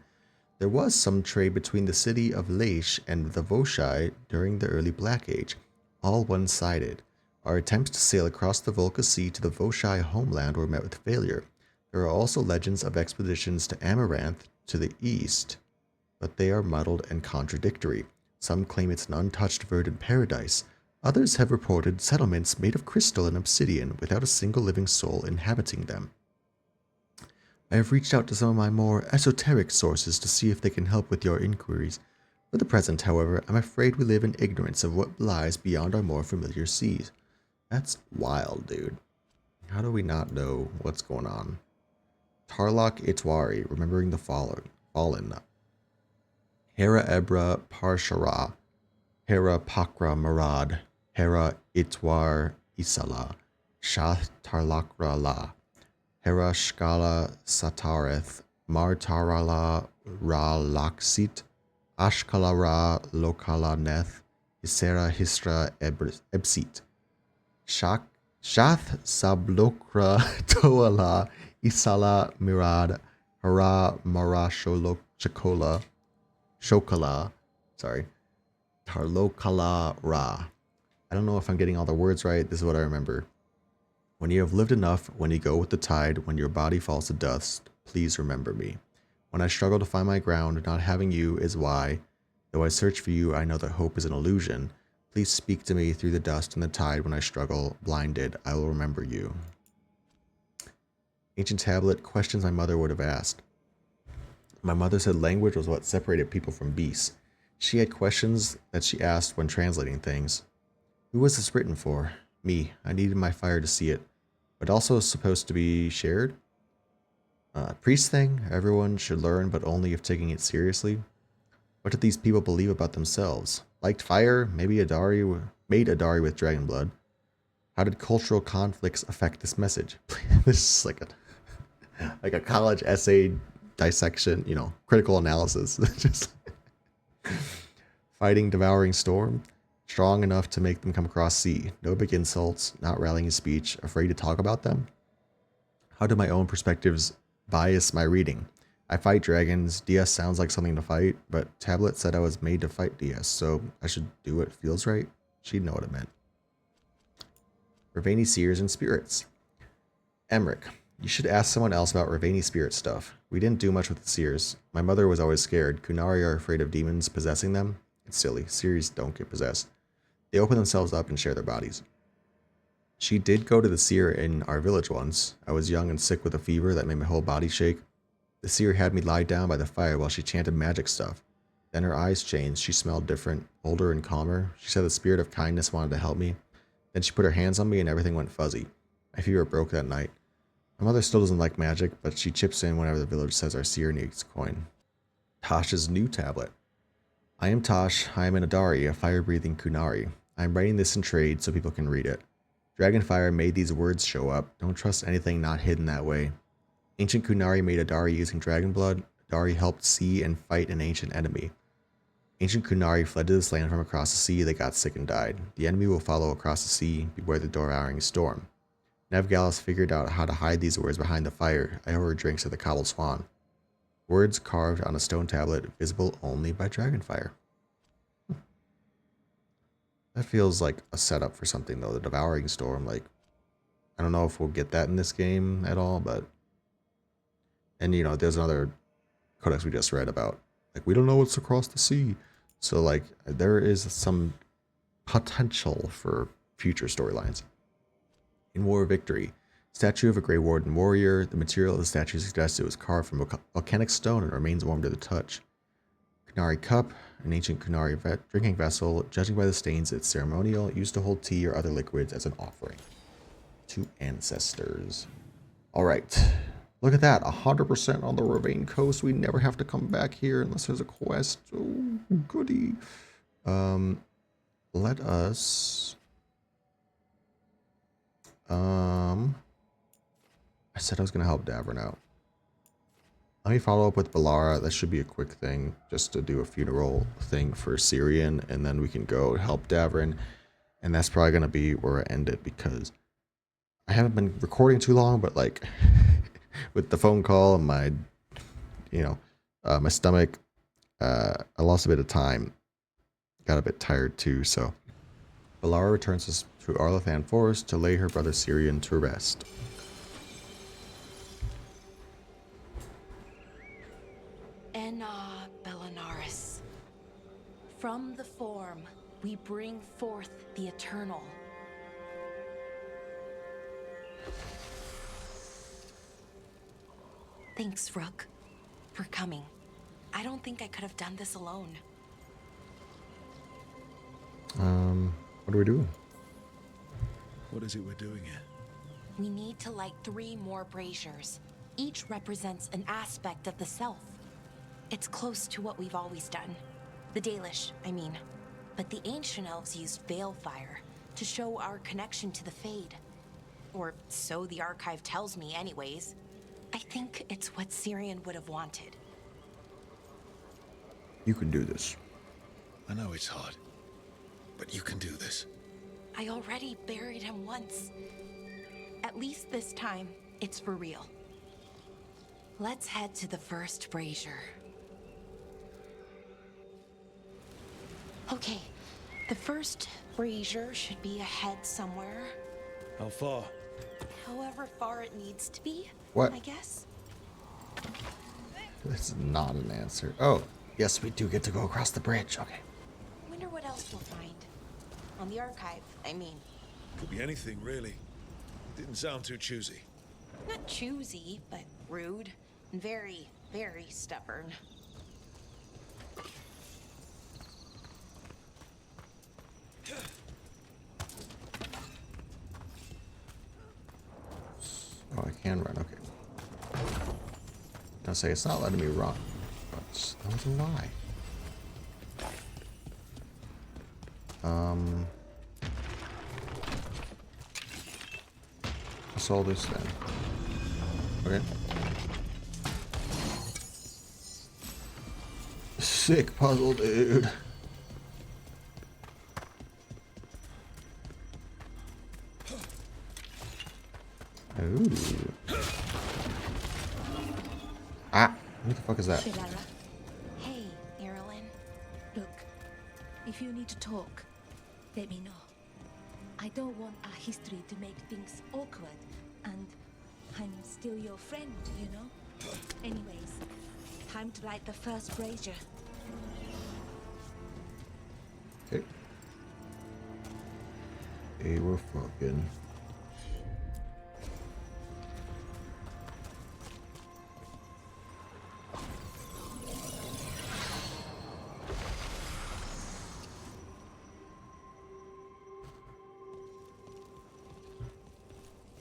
There was some trade between the city of Laish and the Voshai during the early Black Age, all one-sided. Our attempts to sail across the Volca Sea to the Voshai homeland were met with failure. There are also legends of expeditions to Amaranth to the east, but they are muddled and contradictory. Some claim it's an untouched verdant paradise. Others have reported settlements made of crystal and obsidian without a single living soul inhabiting them. I have reached out to some of my more esoteric sources to see if they can help with your inquiries. For the present, however, I'm afraid we live in ignorance of what lies beyond our more familiar seas. That's wild, dude. How do we not know what's going on? Tarlok Itwari, remembering the fallen. Hera Ebra Parshara. Hera Pakra Marad. Hera Itwar Isala. Shath Tarlakra La. Hera Shkala Satareth. Martarala Ra Laksit. Ashkala Ra Lokala Neth. Isera Hisra Ebsit. Shath Sablokra Toala Isala Mirad Hara Mara Shokala Tarlokala Ra. I don't know if I'm getting all the words right. This is what I remember. When you have lived enough, when you go with the tide, when your body falls to dust, please remember me. When I struggle to find my ground, not having you is why. Though I search for you, I know that hope is an illusion. Please speak to me through the dust and the tide when I struggle, blinded. I will remember you. Ancient tablet, questions my mother would have asked. My mother said language was what separated people from beasts. She had questions that she asked when translating things. Who was this written for? Me. I needed my fire to see it. But also supposed to be shared? Priest thing? Everyone should learn, but only if taking it seriously? What did these people believe about themselves? Liked fire? Maybe made Adari with dragon blood? How did cultural conflicts affect this message? This is like a like a college essay dissection, you know, critical analysis. Just fighting devouring storm, strong enough to make them come across sea. No big insults, not rallying speech, afraid to talk about them. How do my own perspectives bias my reading? I fight dragons. DS sounds like something to fight, but Tablet said I was made to fight DS, so I should do what feels right. She'd know what it meant. Ravani seers and spirits. Emmrich, you should ask someone else about Ravani spirit stuff. We didn't do much with the seers. My mother was always scared. Kunari are afraid of demons possessing them. It's silly. Seers don't get possessed. They open themselves up and share their bodies. She did go to the seer in our village once. I was young and sick with a fever that made my whole body shake. The seer had me lie down by the fire while she chanted magic stuff. Then her eyes changed. She smelled different, older and calmer. She said the spirit of kindness wanted to help me. Then she put her hands on me and everything went fuzzy. My fever broke that night. My mother still doesn't like magic, but she chips in whenever the village says our seer needs coin. Tosh's new tablet. I am Tosh. I am an Adari, a fire-breathing Kunari. I am writing this in trade so people can read it. Dragonfire made these words show up. Don't trust anything not hidden that way. Ancient Kunari made Adari using dragon blood. Adari helped see and fight an ancient enemy. Ancient Kunari fled to this land from across the sea. They got sick and died. The enemy will follow across the sea. Beware the devouring storm. Nevgalis figured out how to hide these words behind the fire. I ordered drinks at the Cobbled Swan. Words carved on a stone tablet, visible only by dragonfire. That feels like a setup for something, though. The Devouring Storm, like, I don't know if we'll get that in this game at all, but... And, you know, there's another codex we just read about. Like, we don't know what's across the sea. So, like, there is some potential for future storylines. In War Victory, statue of a Grey Warden warrior. The material of the statue suggests it was carved from volcanic stone and remains warm to the touch. Kunari Cup, an ancient Kunari drinking vessel. Judging by the stains, it's ceremonial, used to hold tea or other liquids as an offering to ancestors. All right, look at that, 100% on the Ravane coast. We never have to come back here unless there's a quest. Oh, goody. Let us. I said I was gonna help Davrin out. Let me follow up with Balara. That should be a quick thing, just to do a funeral thing for Syrian, and then we can go help Davrin. And that's probably going to be where I end it, because I haven't been recording too long, but like with the phone call and my, you know, my stomach, I lost a bit of time. Got a bit tired too, so. Balara returns us to Arlathan Forest to lay her brother Syrian to rest. Enna Bellinaris. From the form, we bring forth the eternal. Thanks, Rook, for coming. I don't think I could have done this alone. What are we doing? What is it we're doing here? We need to light 3 more braziers. Each represents an aspect of the self. It's close to what we've always done. The Dalish, I mean. But the ancient elves used Veilfire to show our connection to the Fade. Or so the archive tells me anyways. I think it's what Syrian would have wanted. You can do this. I know it's hard, but you can do this. I already buried him once. At least this time, it's for real. Let's head to the first brazier. Okay, the first brazier should be ahead somewhere. How far? However far it needs to be, What? I guess. This is not an answer. Oh, yes, we do get to go across the bridge. Okay. Wonder what else we'll find. On the archive, I mean. Could be anything, really. Didn't sound too choosy. Not choosy, but rude. And very, very stubborn. Oh, I can run. Okay. I'll say it's not letting me run, but that was a lie. What's all this then? Okay. Sick puzzle, dude. Ooh. Ah, what the fuck is that? Shilara. Hey, Marilyn. Look, if you need to talk, let me know. I don't want our history to make things awkward, and I'm still your friend, you know? Anyways, time to light the first brazier. Okay. Hey, we're fucking.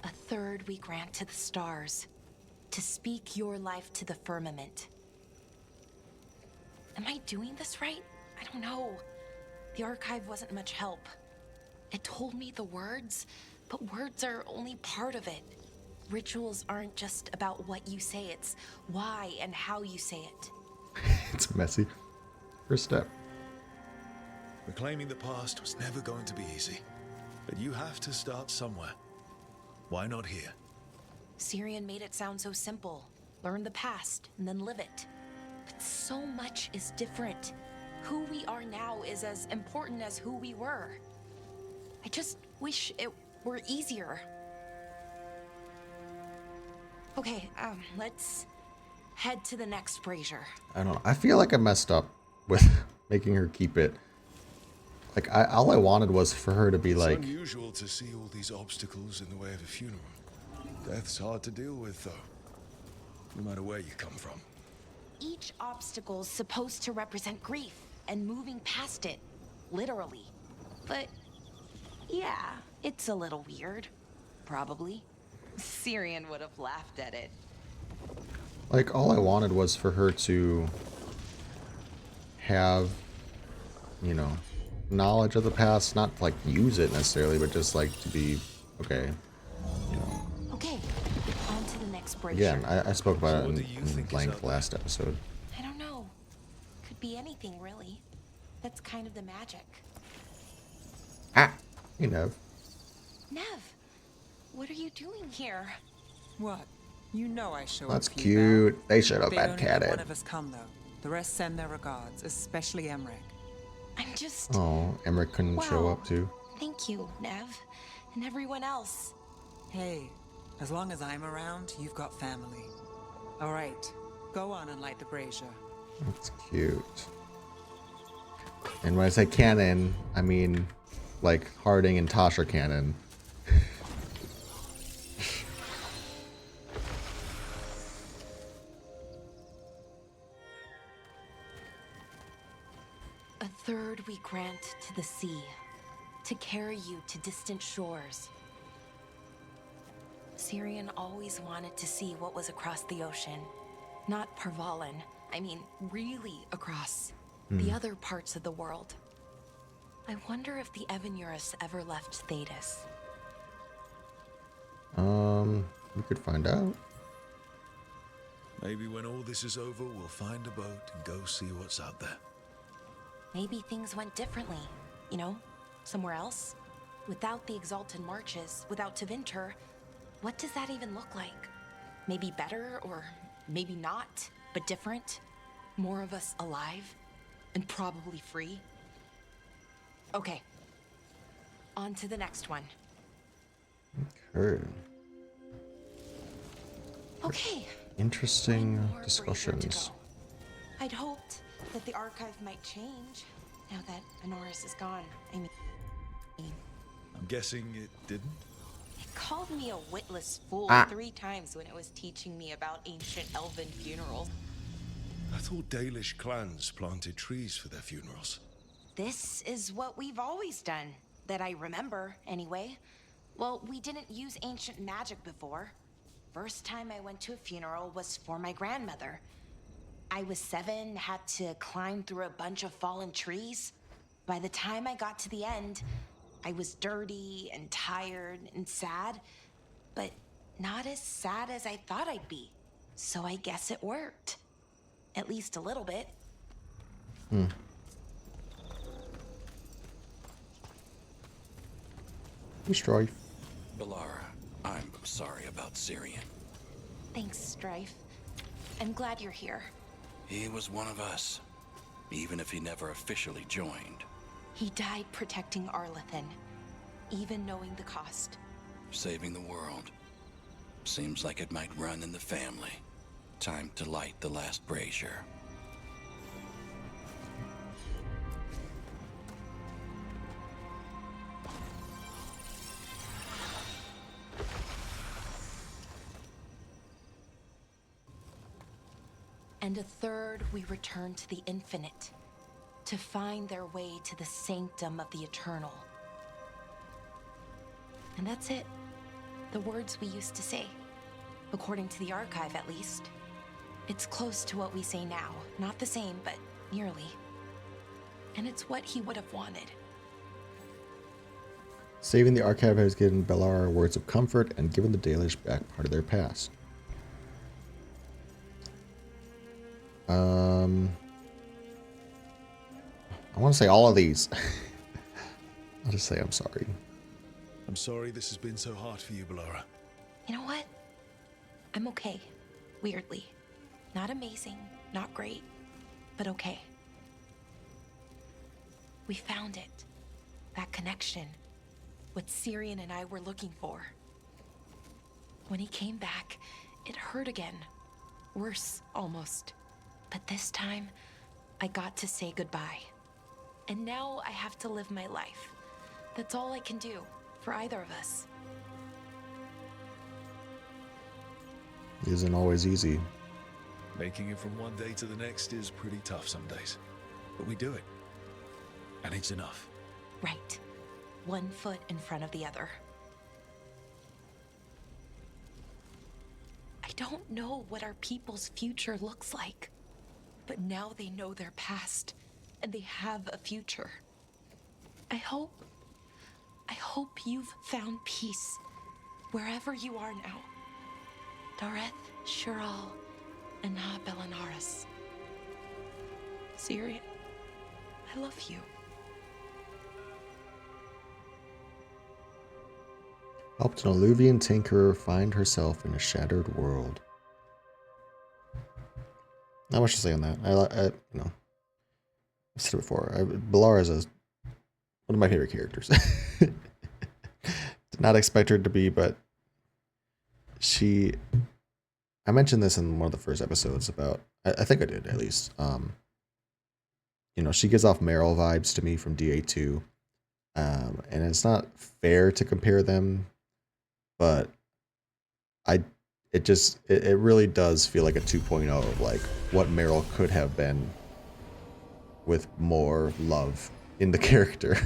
A third we grant to the stars, to speak your life to the firmament. Am I doing this right? I don't know. The archive wasn't much help. It told me the words, but words are only part of it. Rituals aren't just about what you say, it's why and how you say it. It's messy. First step. Reclaiming the past was never going to be easy. But you have to start somewhere. Why not here? Syrian made it sound so simple. Learn the past and then live it. But so much is different. Who we are now is as important as who we were. I just wish it were easier. Okay, let's head to the next brazier. I don't know. I feel like I messed up with making her keep it. Like, all I wanted was for her to be like... It's unusual to see all these obstacles in the way of a funeral. Death's hard to deal with, though. No matter where you come from. Each obstacle's supposed to represent grief and moving past it, literally. But, yeah, it's a little weird. Probably. Syrian would have laughed at it. Like, all I wanted was for her to have, you know, knowledge of the past, not like use it necessarily, but just like to be, okay, you know. Okay, on to the next brazier. Again, I spoke about it in length last episode. I don't know. Could be anything, really. That's kind of the magic. Ah, you know. Nev, what are you doing here? What? You know I show That's up for you, cute. Val. They should have They been only let catted. one of us come, though. The rest send their regards, especially Emmrich. I'm just... Oh, Emmrich couldn't show Wow. up too. Thank you, Nev, and everyone else. Hey, as long as I'm around, you've got family. All right, go on and light the brazier. That's cute. And when I say canon, I mean like Harding and Tasha canon. A third we grant to the sea, to carry you to distant shores. Syrian always wanted to see what was across the ocean. Not Parvalan, I mean really across. The other parts of the world. I wonder if the Evanurus ever left Thetis. We could find out. Maybe when all this is over, we'll find a boat and go see what's out there. Maybe things went differently, you know, somewhere else. Without the Exalted Marches, without Tevinter, what does that even look like? Maybe better, or maybe not, but different? More of us alive, and probably free? Okay, on to the next one. Heard. Okay. Interesting One more discussions. brazier to go. I'd hoped that the archive might change now that Honoris is gone. I mean, I'm guessing it didn't? it called me a witless fool 3 times when it was teaching me about ancient elven funerals. I thought Dalish clans planted trees for their funerals. This is what we've always done, that I remember, anyway. Well, we didn't use ancient magic before. First time I went to a funeral was for my grandmother. I was 7, had to climb through a bunch of fallen trees. By the time I got to the end, I was dirty and tired and sad, but not as sad as I thought I'd be. So I guess it worked. At least a little bit. Hmm. Strife. Balara, I'm sorry about Syrian. Thanks, Strife. I'm glad you're here. He was one of us, even if he never officially joined. He died protecting Arlathan, even knowing the cost. Saving the world. Seems like it might run in the family. Time to light the last brazier. And a third we return to the infinite, to find their way to the sanctum of the eternal. And that's it. The words we used to say. According to the archive, at least. It's close to what we say now. Not the same, but nearly. And it's what he would have wanted. Saving the archive has given Balara words of comfort and given the Dalish back part of their past. I want to say all of these. I'll just say I'm sorry. I'm sorry this has been so hard for you, Balara. You know what? I'm okay. Weirdly. Not amazing, not great, but okay. We found it. That connection. What Syrian and I were looking for. When he came back, it hurt again. Worse, almost. But this time, I got to say goodbye. And now I have to live my life. That's all I can do, for either of us. It isn't always easy. Making it from one day to the next is pretty tough some days. But we do it. And it's enough. Right. One foot in front of the other. I don't know what our people's future looks like. But now they know their past, and they have a future. I hope you've found peace, wherever you are now. Dareth, Shural, and Na Belanaris. Syrian, I love you. Helped an Alluvian tinkerer find herself in a shattered world. Not much to say on that. I I've said it before. Balara is one of my favorite characters. Did not expect her to be, but I mentioned this in one of the first episodes about. I think I did at least. She gives off Meryl vibes to me from DA2, and it's not fair to compare them, but it really does feel like a 2.0 of like what Meryl could have been with more love in the character.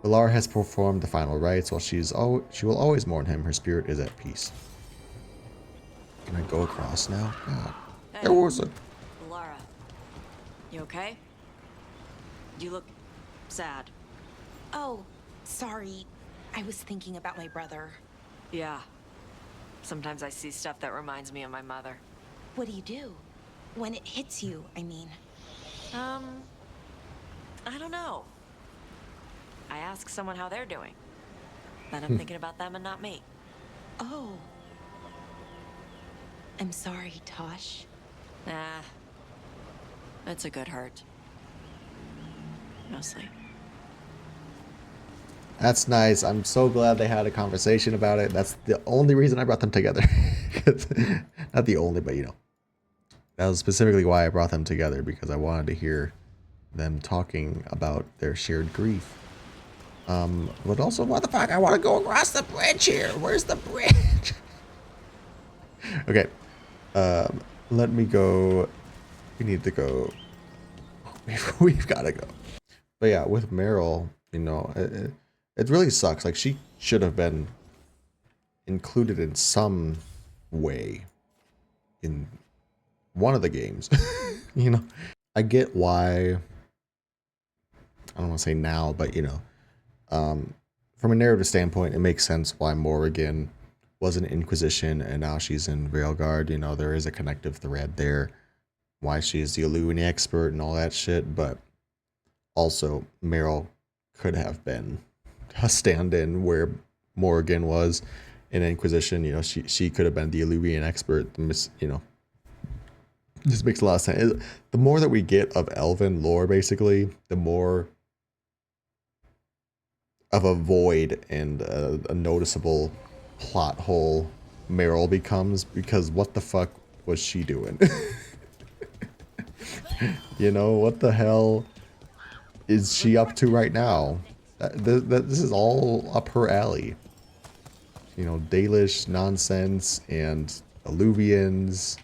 Balara has performed the final rites. While she will always mourn him, her spirit is at peace. Can I go across now? God. Hey, There was a... Balara, you okay? You look sad. Oh, sorry. I was thinking about my brother. Yeah. Sometimes I see stuff that reminds me of my mother. What do you do? When it hits you, I mean. I don't know. I ask someone how they're doing. Then I'm thinking about them and not me. Oh. I'm sorry, Tosh. Nah. It's a good hurt. Mostly. That's nice. I'm so glad they had a conversation about it. That's the only reason I brought them together. Not the only, but that was specifically why I brought them together, because I wanted to hear them talking about their shared grief. But also, what the fuck? I want to go across the bridge here. Where's the bridge? Okay. Let me go. We need to go. We've got to go. But yeah, with Meryl, it really sucks. Like, she should have been included in some way in one of the games. I get why. I don't want to say now, but from a narrative standpoint, it makes sense why Morrigan was an Inquisition and now she's in Veilguard. There is a connective thread there. why she is the Illuminati expert and all that shit, but also Meryl could have been a stand-in where Morgan was in Inquisition. You know, she could have been the Illuvian expert. You know, this makes a lot of sense. The more that we get of Elven lore, basically, the more of a void and a noticeable plot hole Meryl becomes, because what the fuck was she doing? You know, what the hell is she up to right now? This is all up her alley. You know, Dalish nonsense and Illuvians,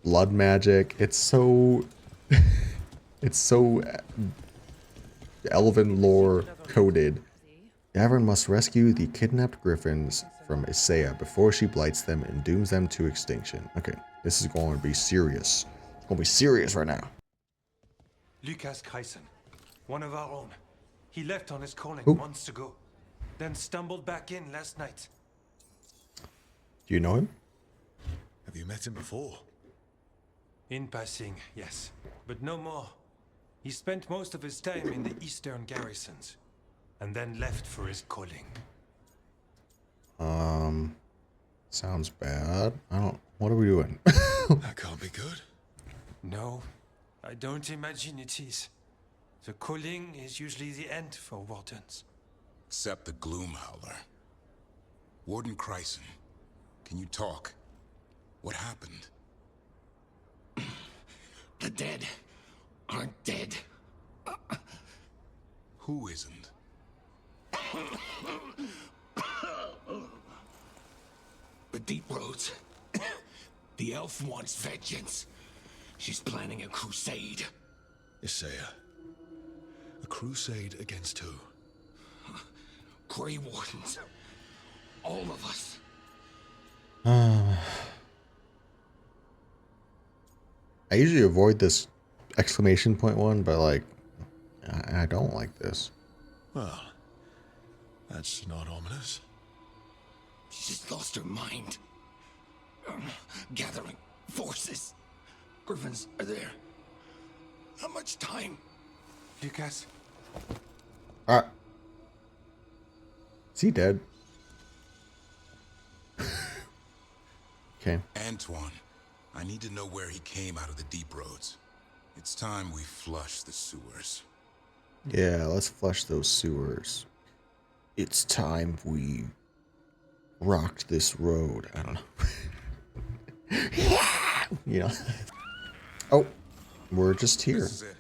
blood magic. It's so it's so Elven lore coded. Davrin must rescue the kidnapped griffins from Isaiah before she blights them and dooms them to extinction. Okay, this is going to be serious. It's going to be serious right now. Lucas Kreisen, one of our own. He left on his calling Who? months ago, then stumbled back in last night. Do you know him? Have you met him before? In passing, yes, but no more. He spent most of his time in the eastern garrisons, and then left for his calling. Sounds bad. What are we doing? That can't be good. No, I don't imagine it is. The calling is usually the end for wardens. Except the Gloom Howler. Warden Kreisen, can you talk? What happened? The dead aren't dead. Who isn't? The Deep Roads. The elf wants vengeance. She's planning a crusade. Isaiah. A crusade against who? Grey Wardens. All of us. I usually avoid this exclamation point one, but like, I don't like this. Well, that's not ominous. She just lost her mind. Gathering forces. Griffins are there. How much time? Lucas? Is he dead? Okay. Antoine, I need to know where he came out of the Deep Roads. It's time we flush the sewers. Yeah, let's flush those sewers. It's time we rocked this road. I don't know. You know. Oh, we're just here. This is it,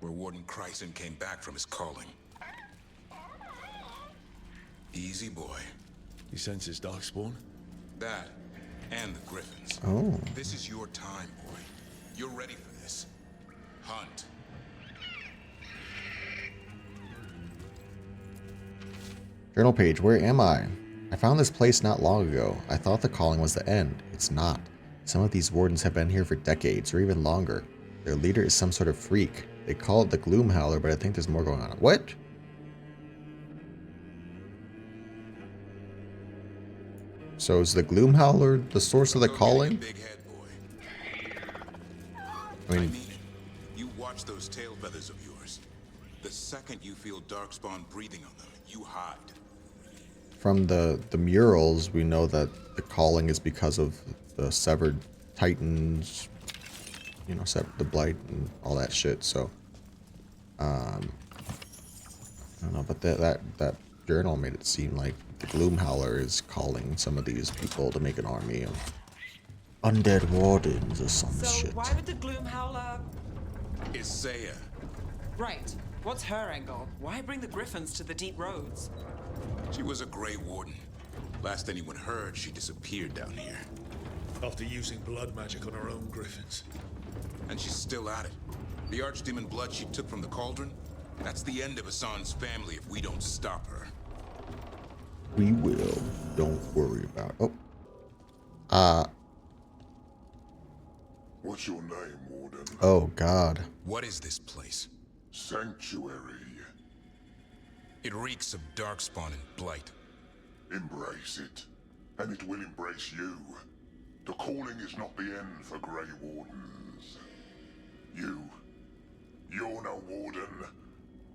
where Warden Kreisen came back from his calling. Easy boy. He senses Darkspawn? That, and the Griffins. Oh. This is your time, boy. You're ready for this. Hunt. Journal page, where am I? I found this place not long ago. I thought the calling was the end. It's not. Some of these wardens have been here for decades, or even longer. Their leader is some sort of freak. They call it the Gloom Howler, but I think there's more going on. What? So is the Gloom Howler the source of the calling? I mean, You watch those tail feathers of yours. The second you feel Darkspawn breathing on them, you hide. from the murals, we know that the calling is because of the severed titans, you know, the blight and all that shit. So, I don't know, but that journal made it seem like the Gloom Howler is calling some of these people to make an army of undead wardens or some So shit. why would the Gloom Howler... Isaiah. Right. What's her angle? Why bring the Griffins to the Deep Roads? She was a Grey Warden. Last anyone heard, she disappeared down here. After using blood magic on her own griffins. And she's still at it. The archdemon blood she took from the cauldron, that's the end of Assan's family if we don't stop her. We will. Don't worry about it. Oh. What's your name, Warden? Oh, God. What is this place? Sanctuary. It reeks of Darkspawn and blight. Embrace it, and it will embrace you. The calling is not the end for Grey Wardens. You're no warden.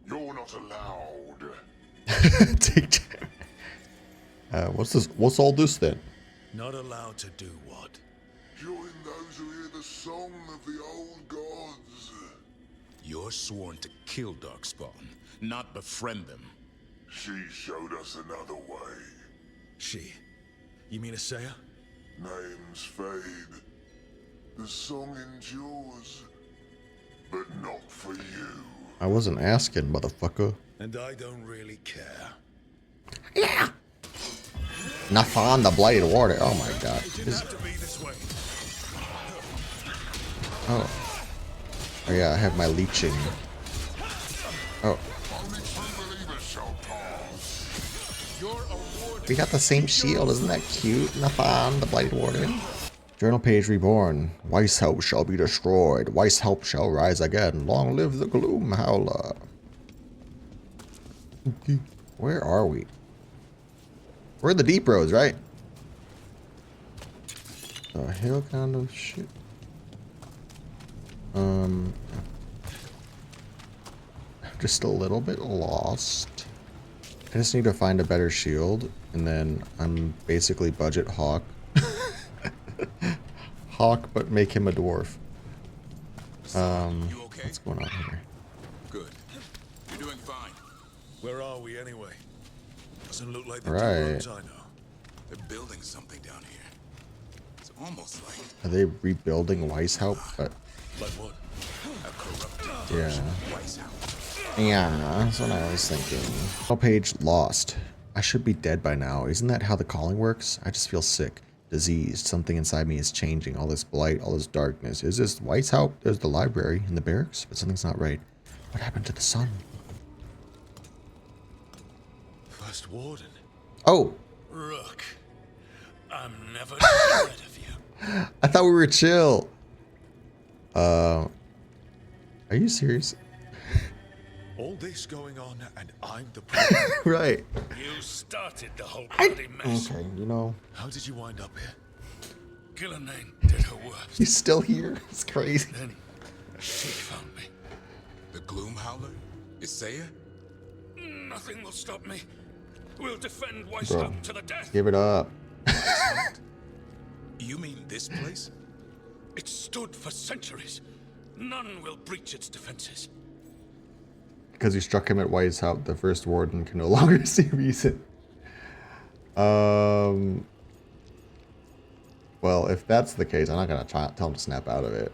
You're not allowed. Take what's this? What's all this then? Not allowed to do what? Join those who hear the song of the old gods. You're sworn to kill Darkspawn, not befriend them. She showed us another way. She? You mean Asaya? Names fade. The song endures. But not for you. I wasn't asking, motherfucker. And I don't really care. Yeah! Nathan, the Blighted Warden. Oh my god. Oh. Oh yeah, I have my leeching. Oh. We got the same shield, isn't that cute? Nathan, the Blighted Warden. Journal page reborn. Weishaupt shall be destroyed. Weishaupt shall rise again. Long live the Gloom Howler. Okay. Where are we? We're in the Deep Roads, right? The hill kind of shit. I'm just a little bit lost. I just need to find a better shield, and then I'm basically budget Hawk. Hawk, but make him a dwarf. What's going on here? Good. You're doing fine. Where are we anyway? Doesn't look like the Right. two roads I know. They're building something down here. It's almost like Are they rebuilding Weishaupt? But like what? a corrupted yeah. version of Weishaupt. Yeah, that's what I was thinking. Journal page lost. I should be dead by now. Isn't that how the calling works? I just feel sick. Diseased. Something inside me is changing. All this blight, all this darkness. Is this Weishaupt? There's the library in the barracks, but something's not right. What happened to the sun? First Warden. Oh! Rook. I'm never tired of you. I thought we were chill. Are you serious? All this going on, and I'm the problem. Right. You started the whole bloody mess. Okay, you know. How did you wind up here? Gillenane did her worst. He's still here? It's crazy. Then she found me. The Gloom Howler? Isaiah? Nothing will stop me. We'll defend Weishaupt to the death. Give it up. You mean this place? It stood for centuries. None will breach its defenses. Because you struck him at Weishaupt, the first warden can no longer see reason. Well, if that's the case, I'm not gonna tell him to snap out of it.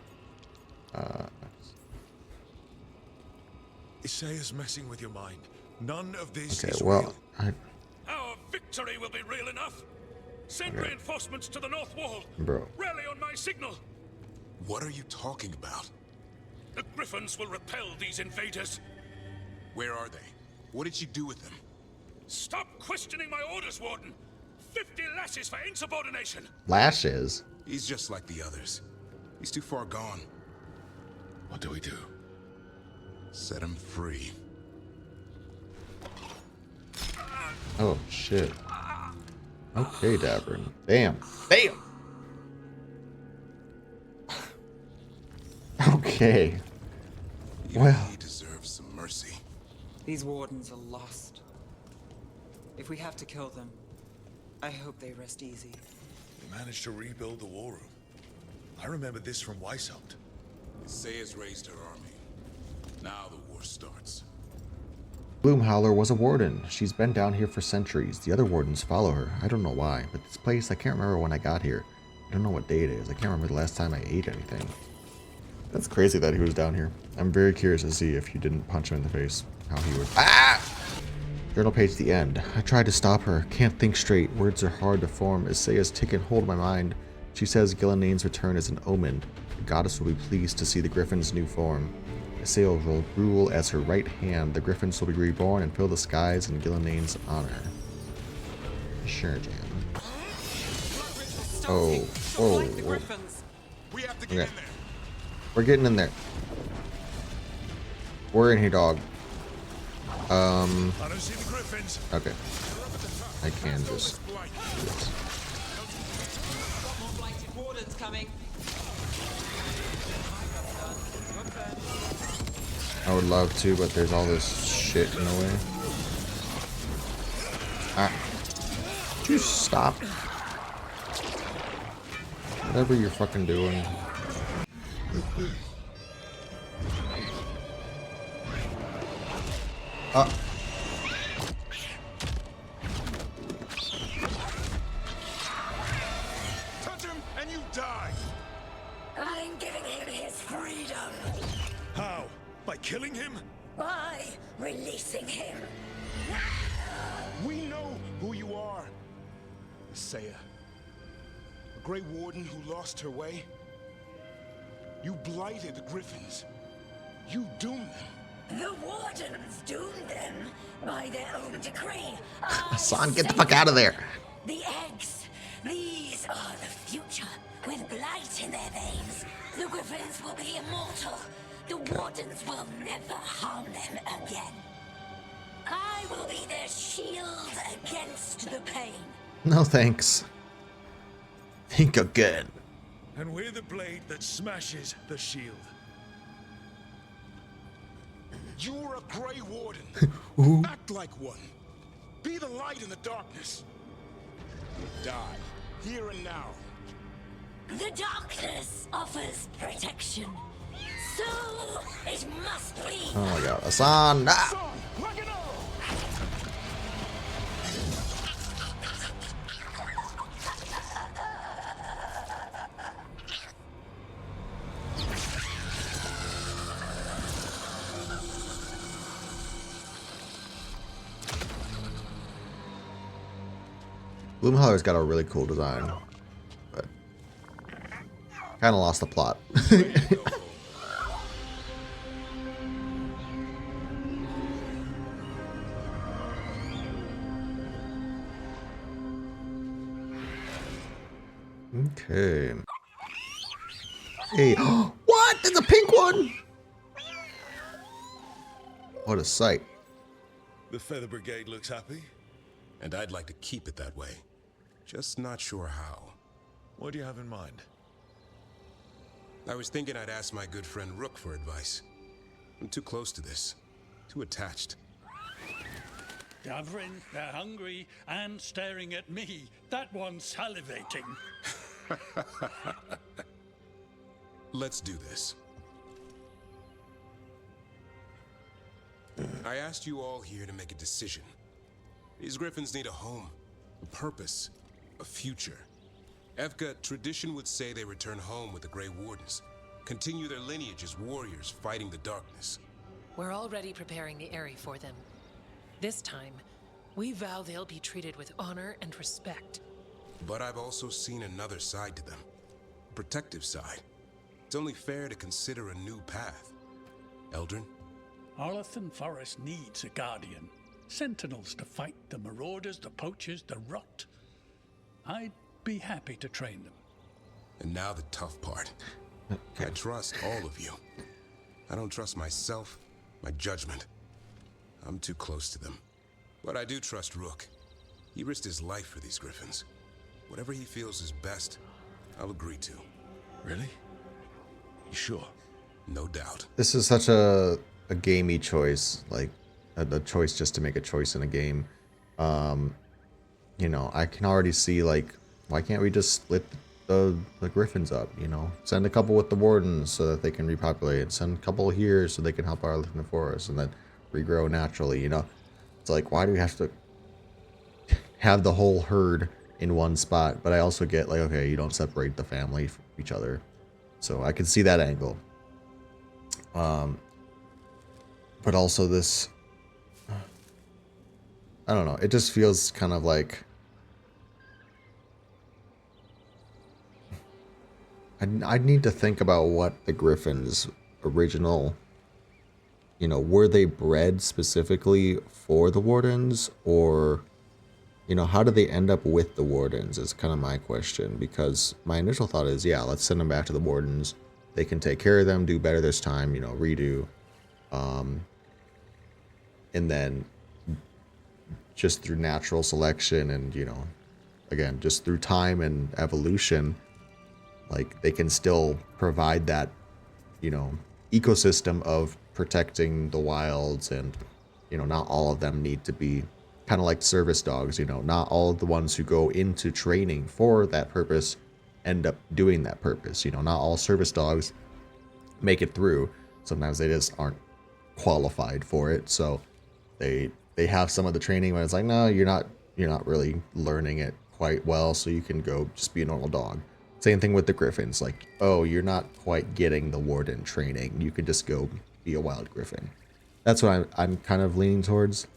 Isaiah's messing with your mind. None of this Okay, is well, real. Our victory will be real enough. Send reinforcements to the north wall. Bro. Rally on my signal. What are you talking about? The Griffins will repel these invaders. Where are they? What did you do with them? Stop questioning my orders, Warden. 50 lashes for insubordination. Lashes? He's just like the others. He's too far gone. What do we do? Set him free. Oh, shit. Okay, Davrin. Damn. Damn! Okay. Well. He deserves some mercy. These wardens are lost. If we have to kill them, I hope they rest easy. We managed to rebuild the war room. I remember this from Weishaupt. Isaiah's raised her army. Now the war starts. Gloom Howler was a warden. She's been down here for centuries. The other wardens follow her. I don't know why, but this place, I can't remember when I got here. I don't know what day it is. I can't remember the last time I ate anything. That's crazy that he was down here. I'm very curious to see if you didn't punch him in the face, how he would. Ah! Journal page the end. I tried to stop her. Can't think straight. Words are hard to form. Isaiah's taken hold of my mind. She says Gillenane's return is an omen. The goddess will be pleased to see the Griffin's new form. Isaiah will rule as her right hand. The Griffins will be reborn and fill the skies in Gillenane's honor. Sure, Jan. Oh. Whoa. Whoa. We have to get in there. We're getting in there. We're in here, dog. I don't see the Griffins. Okay. I can just do this. More blighted wardens coming. I would love to, but there's all this shit in the way. Ah. Just stop. Whatever you're fucking doing. Touch him and you die! I'm giving him his freedom How? By killing him? by releasing him. We know who you are. Saya. A Grey Warden who lost her way. You blighted the Griffins. You doomed them. The Wardens doomed them by their own decree. Assan, get the fuck out of there. The eggs. These are the future. With blight in their veins, the Griffins will be immortal. The Wardens will never harm them again. I will be their shield against the pain. No thanks. Think again. And we're the blade that smashes the shield. You're a Grey Warden. Ooh. Act like one. Be the light in the darkness. Die, here and now. The darkness offers protection. So it must be. Oh my god. Assan! Ah! Gloom Howler's got a really cool design, but kind of lost the plot. Okay. Hey, what? There's a pink one! What a sight. The Feather Brigade looks happy. And I'd like to keep it that way. Just not sure how. What do you have in mind? I was thinking I'd ask my good friend Rook for advice. I'm too close to this. Too attached. Davrin, they're hungry and staring at me. That one's salivating. Let's do this. I asked you all here to make a decision. These Griffins need a home, a purpose, a future. Evka, tradition would say they return home with the Grey Wardens, continue their lineage as warriors fighting the darkness. We're already preparing the Eyrie for them. This time, we vow they'll be treated with honor and respect. But I've also seen another side to them. A protective side. It's only fair to consider a new path. Eldrin? Arlathan Forest needs a guardian. Sentinels to fight the marauders, the poachers, the rot. I'd be happy to train them. And now the tough part. I trust all of you. I don't trust myself, my judgment. I'm too close to them. But I do trust Rook. He risked his life for these Griffins. Whatever he feels is best, I'll agree to. Really? You sure? No doubt. This is such a gamey choice, like a choice just to make a choice in a game. You know, I can already see, like, why can't we just split the Griffins up, you know? Send a couple with the Wardens so that they can repopulate. Send a couple here so they can help out in the forest and then regrow naturally, you know? It's like, why do we have to have the whole herd in one spot? But I also get, like, okay, you don't separate the family from each other. So I can see that angle. But also this, I don't know, it just feels kind of like I'd need to think about what the Griffins' original, you know, were they bred specifically for the Wardens, or, you know, how do they end up with the Wardens is kind of my question, because my initial thought is, yeah, let's send them back to the Wardens. They can take care of them, do better this time, you know, redo. And then just through natural selection and, you know, again, just through time and evolution, like, they can still provide that, you know, ecosystem of protecting the wilds, and not all of them need to be kind of like service dogs. Not all of the ones who go into training for that purpose end up doing that purpose. Not all service dogs make it through. Sometimes they just aren't qualified for it, so they have some of the training, but it's like, no, you're not really learning it quite well, so you can go just be a normal dog. Same thing with the griffins, like, oh, you're not quite getting the warden training, you could just go be a wild griffin. That's what I'm kind of leaning towards.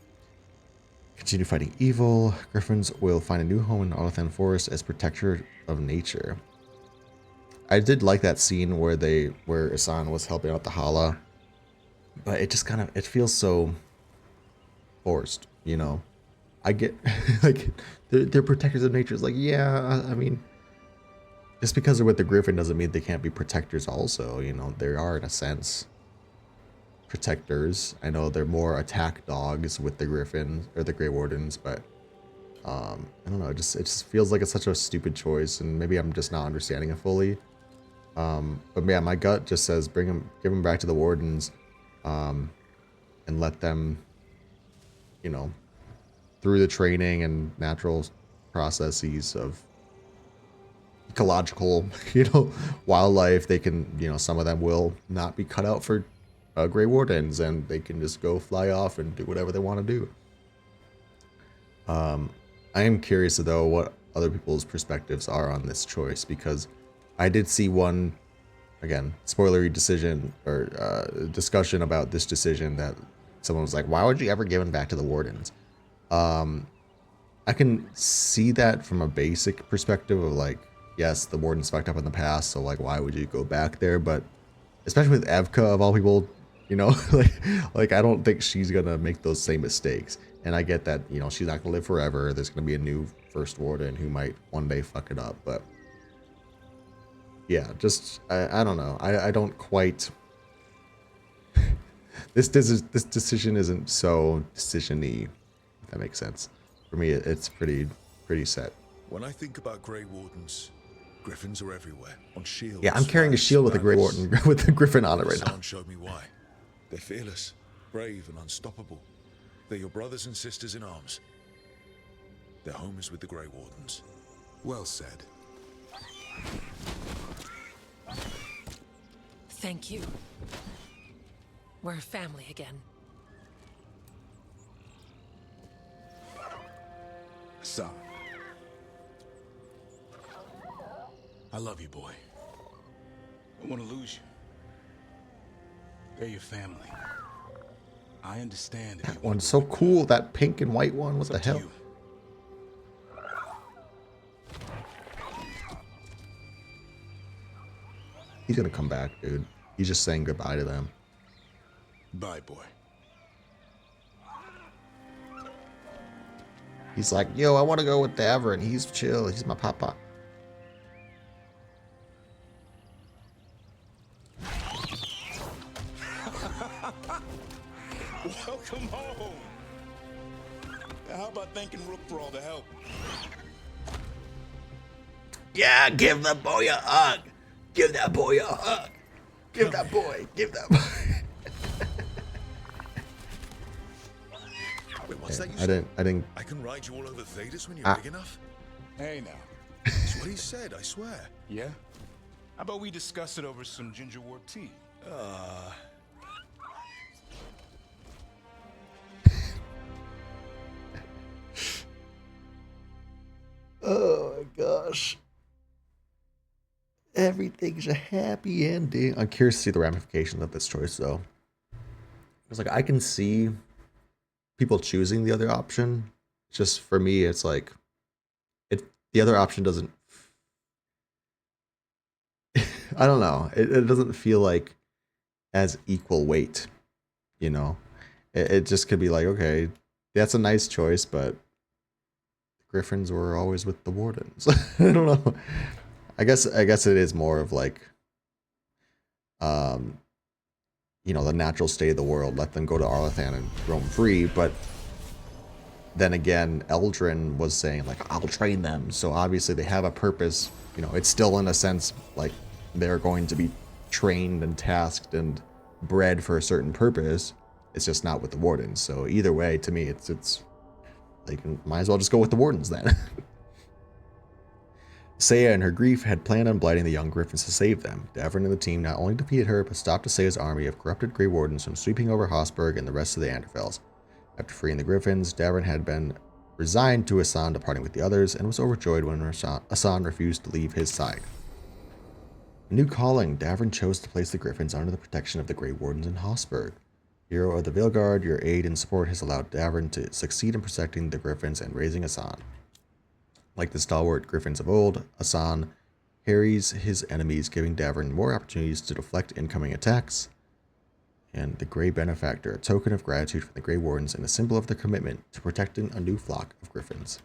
Continue fighting evil. Griffins will find a new home in Arlathan Forest as protector of nature. I did like that scene where Assan was helping out the Hala, but it just it feels so forced, I get like they're protectors of nature. It's like, yeah, I mean, just because they're with the Griffin doesn't mean they can't be protectors also. They are, in a sense, protectors. I know they're more attack dogs with the Griffin or the Grey Wardens, but I don't know. It just feels like it's such a stupid choice, and maybe I'm just not understanding it fully. But yeah, my gut just says give them back to the Wardens, and let them, through the training and natural processes of ecological, wildlife, they can, some of them will not be cut out for Grey Wardens, and they can just go fly off and do whatever they want to do. I am curious, though, what other people's perspectives are on this choice, because I did see one, again, spoilery decision or discussion about this decision that someone was like, why would you ever give him back to the Wardens? I can see that from a basic perspective of like, yes, the Wardens fucked up in the past, so like, why would you go back there? But especially with Evka, of all people, like I don't think she's gonna make those same mistakes. And I get that, she's not gonna live forever. There's gonna be a new first Warden who might one day fuck it up, but yeah, just I don't know. I don't quite. This decision isn't so decision-y, if that makes sense. For me, it's pretty set. When I think about Grey Wardens, Griffins are everywhere, on shields. Yeah, I'm carrying a shield with a Grey Warden with a Griffin on it right now. Assan showed me why. They're fearless, brave, and unstoppable. They're your brothers and sisters in arms. Their home is with the Grey Wardens. Well said. Thank you. We're a family again. Son. I love you, boy. I don't want to lose you. They're your family. I understand. That one's so cool, that pink and white one. What the hell? He's gonna come back, dude. He's just saying goodbye to them. Bye, boy. He's like, yo, I want to go with Davrin. He's chill. He's my papa. Welcome home. How about thanking Rook for all the help? Yeah, give the boy a hug. Give that boy a hug. Give that boy. Give that boy. Wait, what's that you I didn't. I can ride you all over Thedas when you're big enough? Hey, now. That's what he said, I swear. Yeah? How about we discuss it over some ginger wort tea? Oh my gosh. Everything's a happy ending. I'm curious to see the ramifications of this choice, though. It's like, I can see people choosing the other option. Just for me, it's like, the other option doesn't. I don't know. It doesn't feel like as equal weight, It just could be like, okay, that's a nice choice, but Griffins were always with the Wardens. I don't know. I guess it is more of like, the natural state of the world. Let them go to Arlathan and roam free. But then again, Eldrin was saying like, I'll train them. So obviously they have a purpose. It's still in a sense like they're going to be trained and tasked and bred for a certain purpose. It's just not with the Wardens. So either way, to me, it's like, might as well just go with the Wardens then. Saya, in her grief, had planned on blighting the young Griffins to save them. Davrin and the team not only defeated her, but stopped Asaya's army of corrupted Grey Wardens from sweeping over Hossberg and the rest of the Anderfels. After freeing the Griffins, Davrin had been resigned to Assan departing with the others, and was overjoyed when Assan refused to leave his side. A new calling, Davrin chose to place the Griffins under the protection of the Grey Wardens in Hossberg. Hero of the Veilguard, your aid and support has allowed Davrin to succeed in protecting the Griffins and raising Assan. Like the stalwart Griffins of old, Assan harries his enemies, giving Davrin more opportunities to deflect incoming attacks. And the Grey Benefactor, a token of gratitude from the Grey Wardens and a symbol of their commitment to protecting a new flock of Griffins.